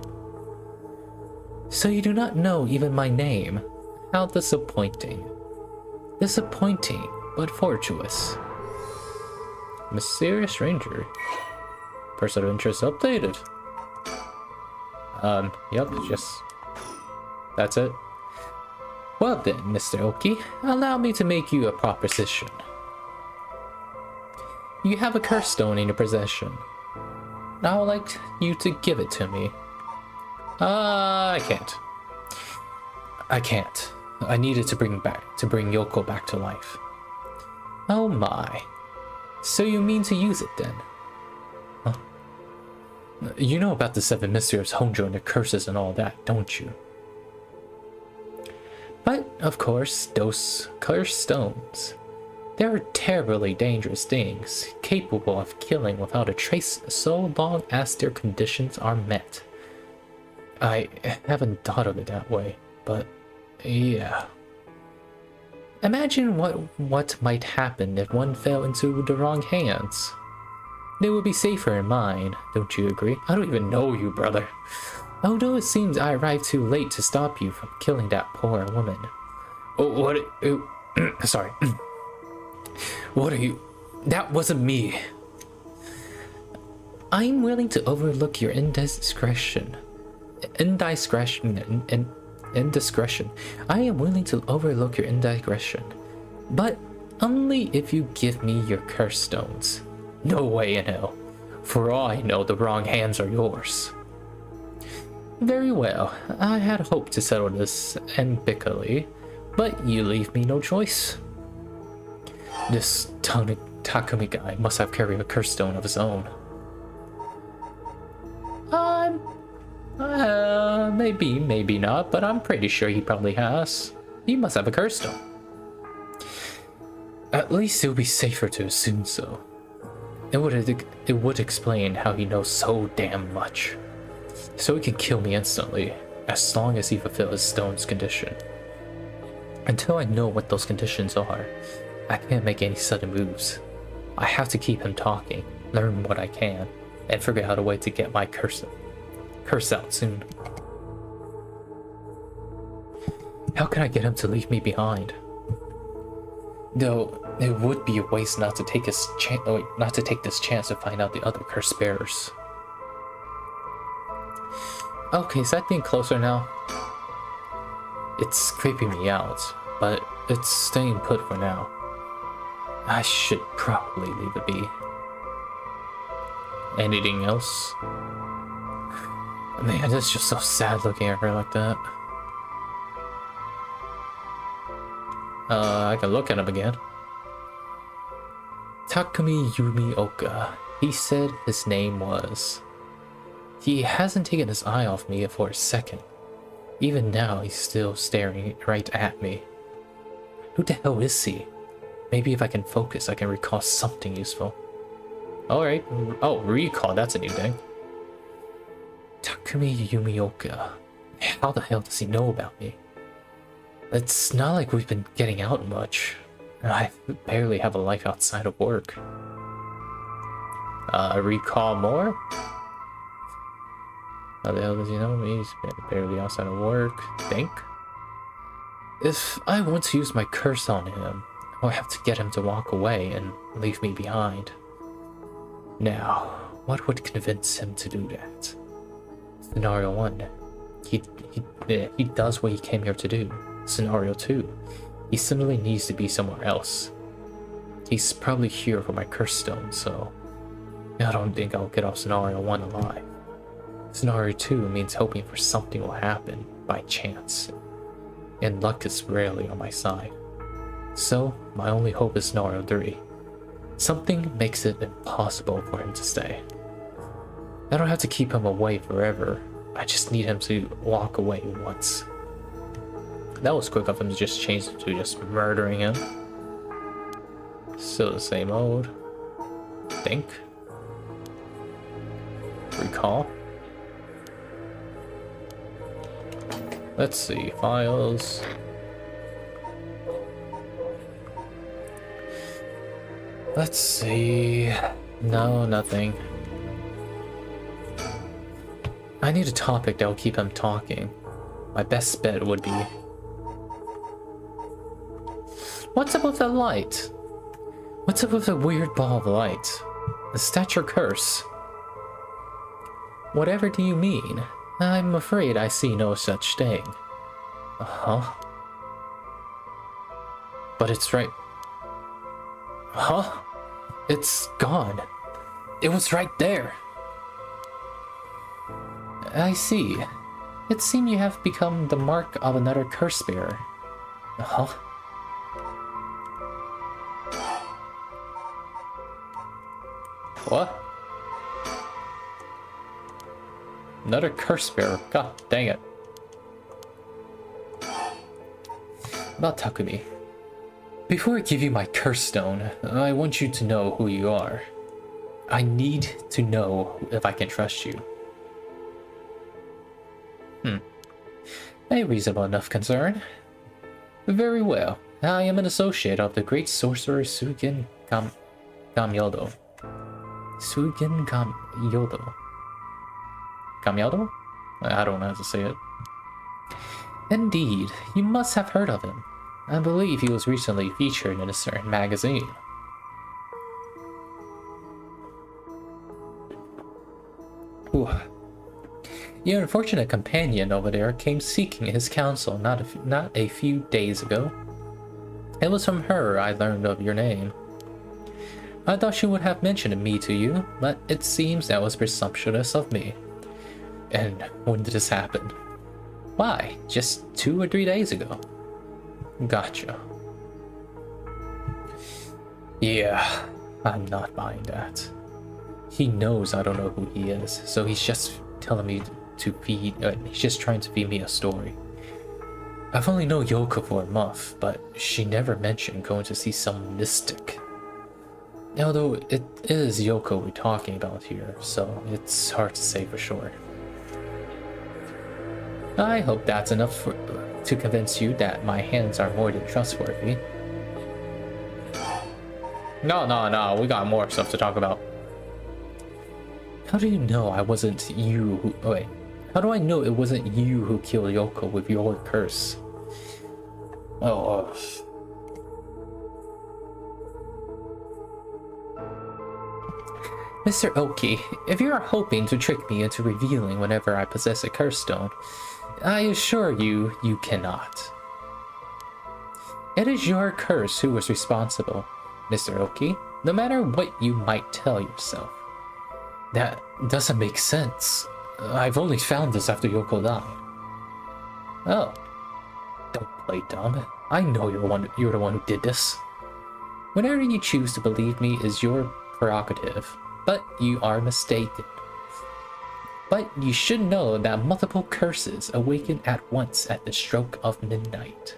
So you do not know even my name? How disappointing. Disappointing, but fortuitous. Mysterious stranger. Person of interest updated. Yep, just... that's it. Well then, Mr. Oki, allow me to make you a proposition. You have a curse stone in your possession. I would like you to give it to me. I can't. I need it to bring Yoko back to life. Oh my. So you mean to use it then? Huh? You know about the 7 mysteries of Honjo and the curses and all that, don't you? But, of course, those cursed stones. They are terribly dangerous things, capable of killing without a trace so long as their conditions are met. I haven't thought of it that way, but yeah. Imagine what might happen if one fell into the wrong hands. They would be safer in mine, don't you agree? I don't even know you, brother. Although it seems I arrived too late to stop you from killing that poor woman. Oh, what? Sorry. What are you? That wasn't me. I'm willing to overlook your indiscretion. indiscretion. I am willing to overlook your indiscretion, but only if you give me your curse stones. No way in hell. For all I know, the wrong hands are yours. Very well. I had hoped to settle this amicably, but you leave me no choice. This Takumi guy must have carried a curse stone of his own. Maybe, maybe not, but I'm pretty sure he probably has. He must have a curse stone. At least it would be safer to assume so. It would explain how he knows so damn much. So he can kill me instantly, as long as he fulfills stone's condition. Until I know what those conditions are, I can't make any sudden moves. I have to keep him talking, learn what I can, and figure out a way to get my curse out soon. How can I get him to leave me behind? Though it would be a waste not to take this chance to find out the other curse bearers. Okay, is that thing closer now? It's creeping me out, but it's staying put for now. I should probably leave it be. Anything else? Man, it's just so sad looking at her like that. I can look at him again. Takumi Yumioka. He said his name was. He hasn't taken his eye off me for a second. Even now, he's still staring right at me. Who the hell is he? Maybe if I can focus, I can recall something useful. Alright. Oh, recall, that's a new thing. Takumi Yumioka. How the hell does he know about me? It's not like we've been getting out much. I barely have a life outside of work. Recall more? How the hell does he know me? He's been barely outside of work. Think? If I want to use my curse on him, I'll have to get him to walk away and leave me behind. Now, what would convince him to do that? Scenario 1. He does what he came here to do. Scenario 2. He simply needs to be somewhere else. He's probably here for my curse stone, so I don't think I'll get off scenario 1 alive. Scenario 2 means hoping for something will happen by chance, and luck is rarely on my side. So my only hope is scenario 3. Something makes it impossible for him to stay. I don't have to keep him away forever. I just need him to walk away once. That was quick of him to just change it to just murdering him. Still the same old. Think. Recall. Let's see. Files. Let's see. No, nothing. I need a topic that will keep him talking. My best bet would be... What's up with the light? What's up with the weird ball of light? Is that your curse? Whatever do you mean? I'm afraid I see no such thing. Uh-huh. But it's right... Huh? It's gone. It was right there. I see. It seems you have become the mark of another curse bearer. Uh-huh. What? Another curse bearer. God dang it. About Takumi. Before I give you my curse stone, I want you to know who you are. I need to know if I can trust you. A reasonable enough concern. Very well. I am an associate of the great sorcerer Sugen Gamyodo. Sugen Gamyodo. Gamyodo? I don't know how to say it. Indeed, you must have heard of him. I believe he was recently featured in a certain magazine. Ooh. Your unfortunate companion over there came seeking his counsel not a few days ago. It was from her I learned of your name. I thought she would have mentioned me to you, but it seems that was presumptuous of me. And when did this happen? Why, just 2 or 3 days ago. Gotcha. Yeah, I'm not buying that. He knows I don't know who he is, so he's just telling me to feed. He's just trying to feed me a story. I've only known Yoko for a month, but she never mentioned going to see some mystic. Although it is Yoko we're talking about here, so it's hard to say for sure. I hope that's enough to convince you that my hands are more than trustworthy. No, we got more stuff to talk about. How do you know I wasn't you who... Oh, wait. How do I know it wasn't you who killed Yoko with your curse? Oh, Mr. Oki, if you are hoping to trick me into revealing whenever I possess a curse stone, I assure you, you cannot. It is your curse who was responsible, Mr. Oki, no matter what you might tell yourself. That doesn't make sense. I've only found this after Yoko died. Oh. Don't play dumb. I know you're the one who did this. Whatever you choose to believe me is your prerogative, but you are mistaken. But you should know that multiple curses awaken at once at the stroke of midnight.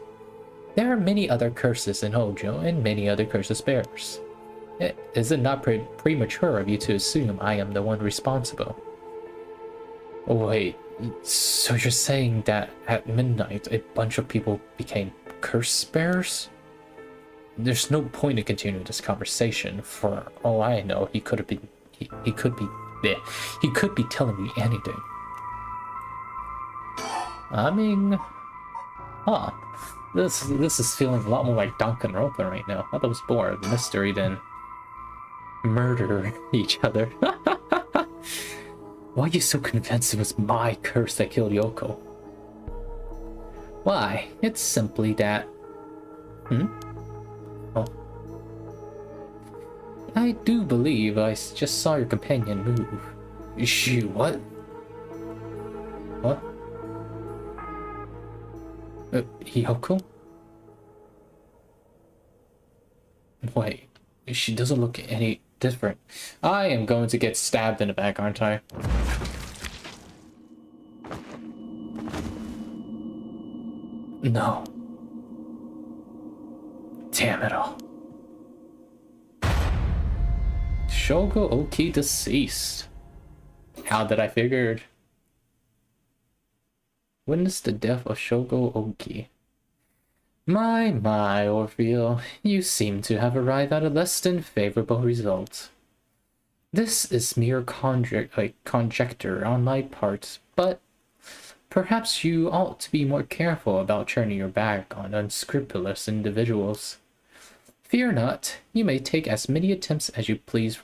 There are many other curses in Hojo and many other curses bearers. Is it not premature of you to assume I am the one responsible? Wait, so you're saying that at midnight a bunch of people became curse bearers? There's no point in continuing this conversation. For all I know, he could be telling me anything. I mean, this is feeling a lot more like Danganronpa right now. I thought it was more of a mystery than murder each other. Why are you so convinced it was my curse that killed Yoko? Why, it's simply that... Oh. I do believe I just saw your companion move. Shoot, what? What? Yoko? Wait, she doesn't look any different. I am going to get stabbed in the back, aren't I? No. Damn it all. Shogo Oki deceased. How did I figured? Witness the death of Shogo Oki. My, Orphrio, you seem to have arrived at a less than favorable result. This is mere conjecture on my part, but perhaps you ought to be more careful about turning your back on unscrupulous individuals. Fear not, you may take as many attempts as you please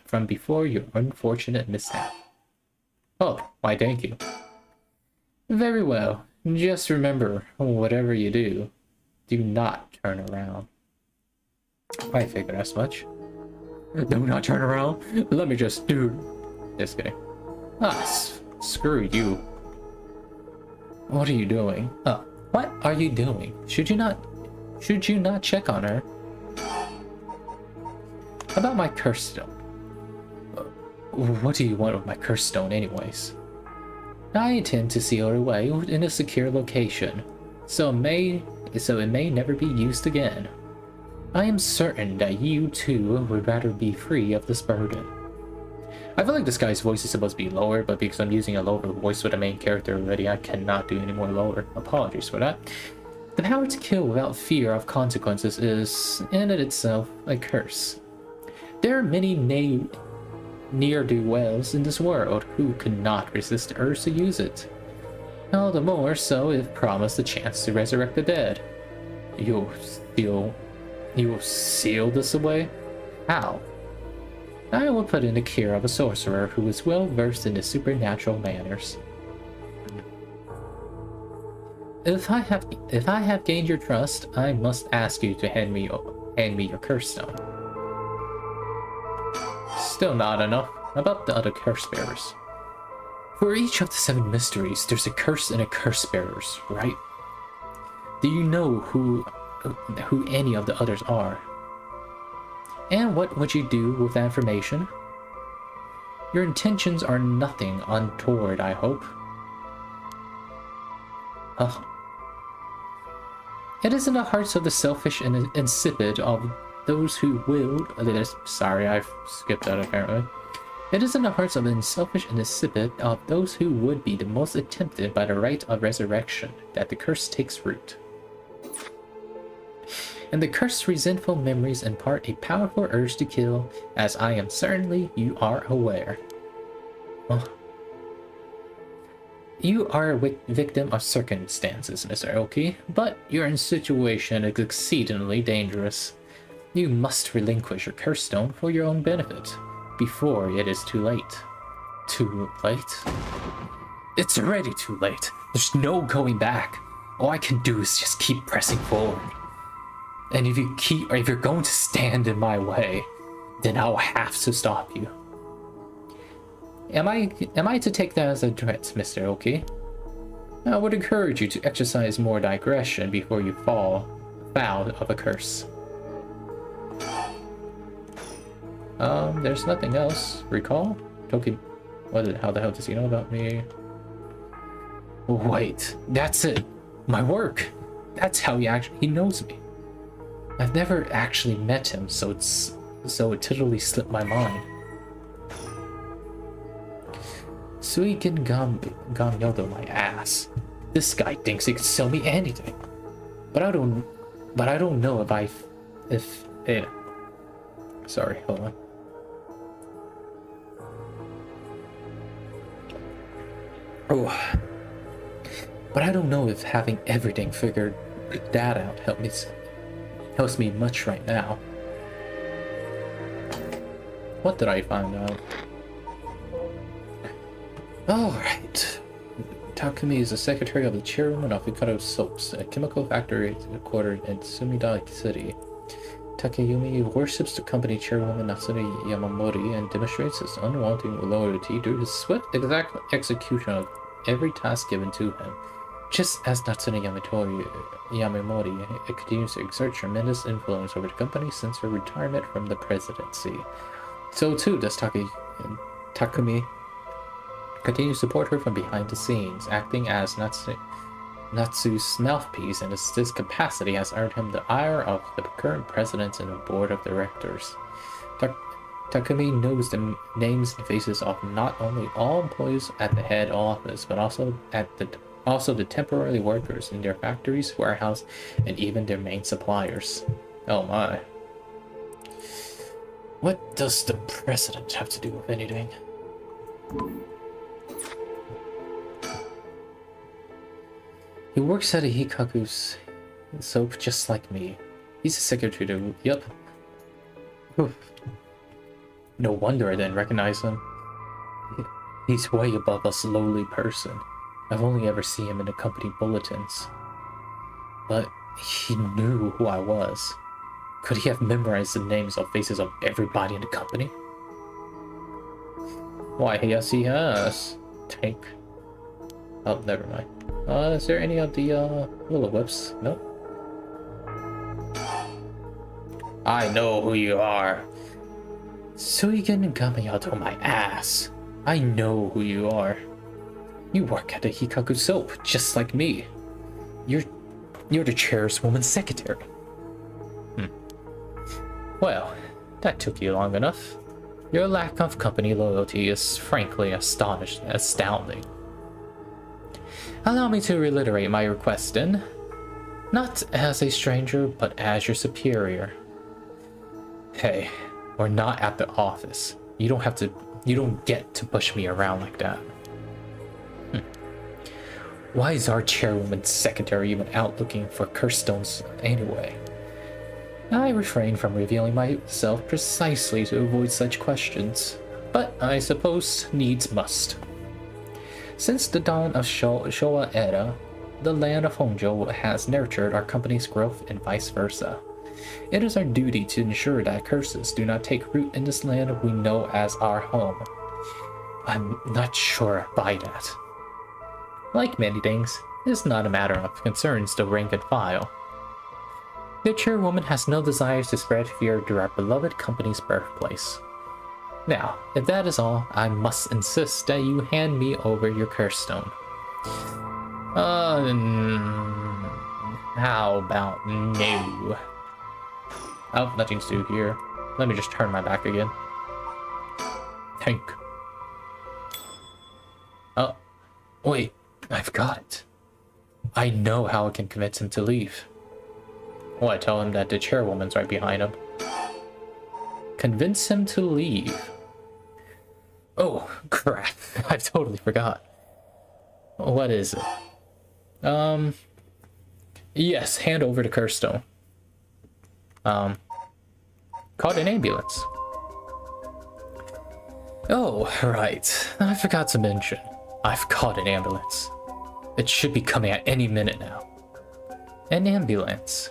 from before your unfortunate mishap. Oh, why thank you. Very well, just remember, whatever you do, do not turn around. I figured as much. Do not turn around? Let me just do... Just kidding. Screw you. What are you doing? What are you doing? Should you not check on her? About my curse stone. What do you want with my curse stone anyways? I intend to seal her away in a secure location, so it may never be used again. I am certain that you too would rather be free of this burden. I feel like this guy's voice is supposed to be lower, but because I'm using a lower voice with the main character already, I cannot do any more lower. Apologies for that. The power to kill without fear of consequences is, in it itself, a curse. There are many ne'er-do-wells in this world who could not resist the urge to use it. All the more so if promised the chance to resurrect the dead. You will seal this away? How? I will put in the care of a sorcerer who is well versed in the supernatural manners. if I have gained your trust, I must ask you to hand me your curse stone. Still not enough. About the other curse bearers. For each of the 7 mysteries, there's a curse and a curse bearers, right? Do you know who any of the others are? And what would you do with that information? Your intentions are nothing untoward, I hope. Huh. It is in the hearts of the selfish and insipid of those who will... Sorry, I've skipped that apparently. It is in the hearts of the selfish and insipid of those who would be the most tempted by the rite of resurrection that the curse takes root. And the cursed resentful memories impart a powerful urge to kill, as I am certainly you are aware. Huh. You are a victim of circumstances, Mr. Oki, but your situation is exceedingly dangerous. You must relinquish your curse stone for your own benefit, before it is too late. Too late? It's already too late. There's no going back. All I can do is just keep pressing forward. And if you're going to stand in my way, then I'll have to stop you. Am I to take that as a threat, Mr. Oki? I would encourage you to exercise more digression before you fall foul of a curse. There's nothing else. Recall? Toki, how the hell does he know about me? Wait, that's it. My work. That's how he knows me. I've never actually met him, so it totally slipped my mind. Suikin Gamyodo, my ass. This guy thinks he can sell me anything. But I don't know sorry, hold on. Oh. But I don't know if having everything figured that out helps me much right now. What did I find out? Alright. Takumi is the secretary of the chairwoman of Hikaru Soaps, a chemical factory headquartered in Sumida City. Takeyumi worships the company chairwoman Natsune Yamamori and demonstrates his unwanted loyalty through his swift execution of every task given to him. Just as Natsune Yamamori continues to exert tremendous influence over the company since her retirement from the presidency, so too does Takumi continue to support her from behind the scenes, acting as Natsu's mouthpiece, and this capacity has earned him the ire of the current president and the board of directors. Takumi knows the names and faces of not only all employees at the head office, but also the temporary workers in their factories, warehouse, and even their main suppliers. Oh my. What does the president have to do with anything? He works at a Hikaku's soap just like me. He's a secretary to... Yup. No wonder I didn't recognize him. He's way above us lowly person. I've only ever seen him in the company bulletins. But he knew who I was. Could he have memorized the names or faces of everybody in the company? Why, yes he has. Tank. Oh, never mind. Is there any of the little whips? No? I know who you are. Suigen Gamayato, my ass. I know who you are. You work at the Hikaku Soap, just like me. You're the chairwoman's secretary. Well, that took you long enough. Your lack of company loyalty is frankly astounding. Allow me to reiterate my request then. Not as a stranger, but as your superior. Hey, we're not at the office. You don't get to push me around like that. Why is our chairwoman's secretary even out looking for curse stones anyway? I refrain from revealing myself precisely to avoid such questions, but I suppose needs must. Since the dawn of Showa era, The land of Honjo has nurtured our company's growth and vice versa. It is our duty to ensure that curses do not take root in this land we know as our home. I'm not sure I buy that. Like many things, it is not a matter of concerns to rank and file. The chairwoman has no desire to spread fear through our beloved company's birthplace. Now, if that is all, I must insist that you hand me over your curse stone. How about no? Oh, nothing to do here. Let me just turn my back again. Tank. Oh, wait, I've got it. I know how I can convince him to leave. Well, I tell him that the chairwoman's right behind him. Convince him to leave. Oh, crap. I totally forgot. What is it? Yes, hand over the curse stone. Call an ambulance. Oh, right. I forgot to mention. I've called an ambulance. It should be coming at any minute now. An ambulance?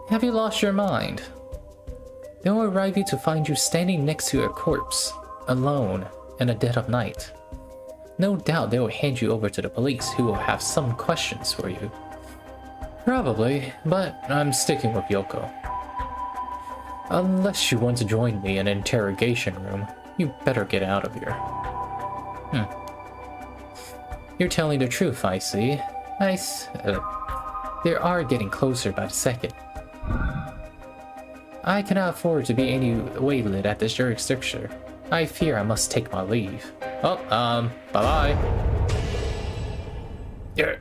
Have you lost your mind? They will arrive here to find you standing next to a corpse, alone, in the dead of night. No doubt they will hand you over to the police, who will have some questions for you. Probably, but I'm sticking with Yoko. Unless you want to join me in an interrogation room, you better get out of here. You're telling the truth, I see. They are getting closer by the second. I cannot afford to be any waylaid at this jurisdiction. I fear I must take my leave. Oh, bye-bye. Yeah.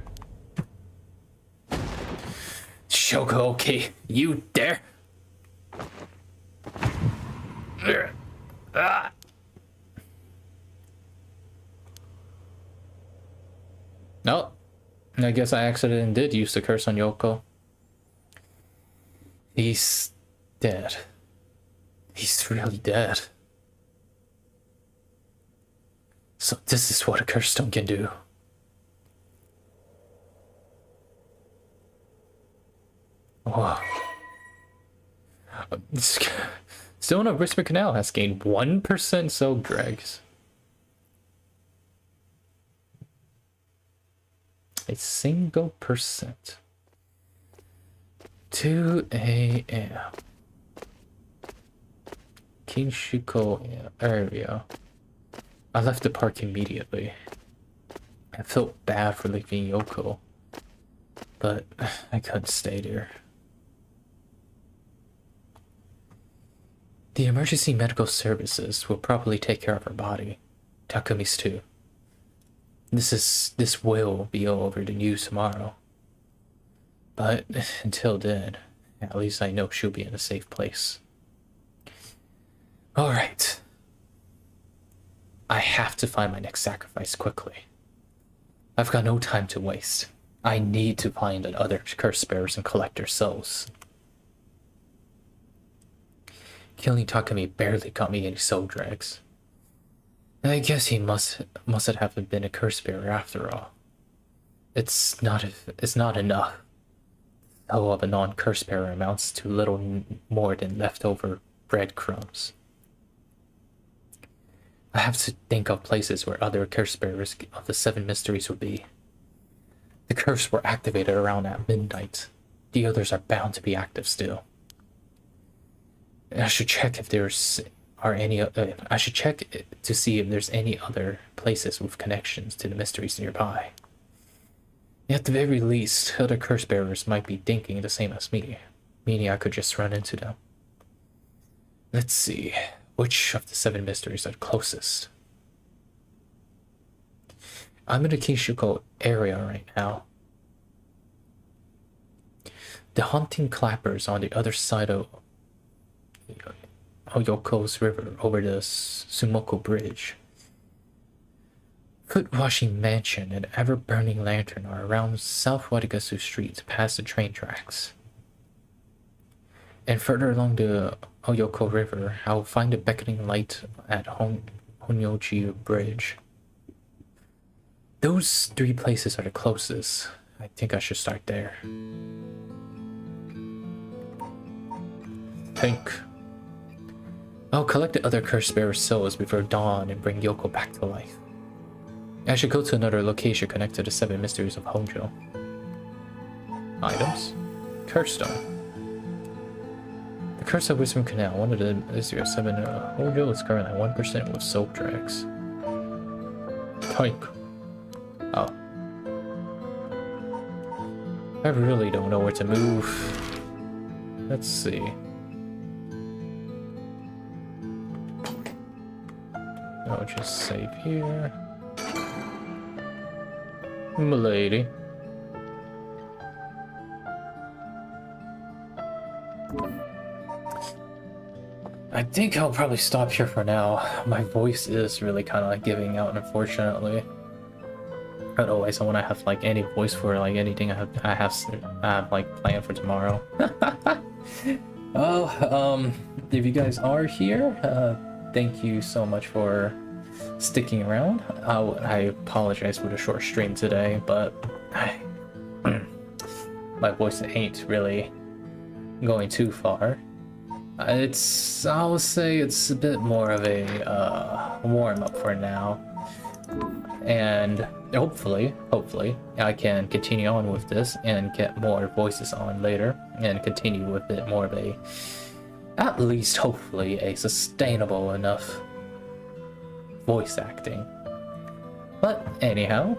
Shoko, okay, you dare? Ah. No, I guess I accidentally did use the curse on Yoko. He's dead. He's really dead. So this is what a curse stone can do. Whoa. Still in a Whisper Canal has gained 1% soul dregs. A single percent. 2 a.m. Kinshuko area. I left the park immediately. I felt bad for leaving Yoko, but I couldn't stay there. The emergency medical services will probably take care of her body. Takumi's too. This will be over the news tomorrow. But until then, at least I know she'll be in a safe place. Alright. I have to find my next sacrifice quickly. I've got no time to waste. I need to find the other curse bearers and collect their souls. Killing Takumi barely got me any soul drags. I guess he must have been a curse bearer after all. It's not enough. The soul of a non-curse bearer amounts to little more than leftover breadcrumbs. I have to think of places where other curse bearers of the 7 mysteries would be. The curse were activated around at midnight. The others are bound to be active still. I should check if I should check to see if there's any other places with connections to the mysteries nearby. At the very least, other curse bearers might be thinking the same as me, meaning I could just run into them. Let's see, which of the 7 mysteries are closest? I'm in the Kinshuko area right now. The haunting clappers on the other side of Oyoko's river over the Sumoko Bridge. Foot Washing Mansion and Ever Burning Lantern are around South Watagatsu Street past the train tracks. And further along the Oyoko River, I'll find a beckoning light at Honyoji Bridge. Those 3 places are the closest. I think I should start there. Pink. I'll collect the other cursed bearer souls before dawn and bring Yoko back to life. I should go to another location connected to the 7 mysteries of Hojo. Items. Curse stone. The Curse of Wisdom Canal. One of the mysteries of 7 Hojo is currently at 1% with soap drags. Type. Oh. I really don't know where to move. Let's see. I'll just save here. Milady. I think I'll probably stop here for now. My voice is really kind of like giving out, unfortunately. Otherwise, when I have like any voice for like anything I have like planned for tomorrow. Oh, if you guys are here, thank you so much for sticking around. I apologize for the short stream today, but my voice ain't really going too far. I'll say it's a bit more of a warm up for now, and hopefully I can continue on with this and get more voices on later and continue with a bit more of a, at least hopefully, a sustainable enough voice acting. But anyhow,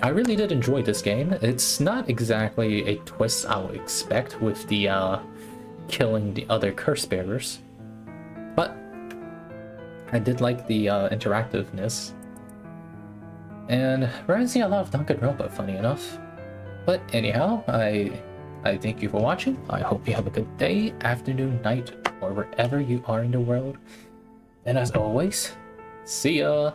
I really did enjoy this game. It's not exactly a twist I would expect with the killing the other curse bearers, but I did like the interactiveness, and we're seeing a lot of Danganronpa, funny enough. But anyhow, I thank you for watching. I hope you have a good day, afternoon, night, or wherever you are in the world, and as always, see ya.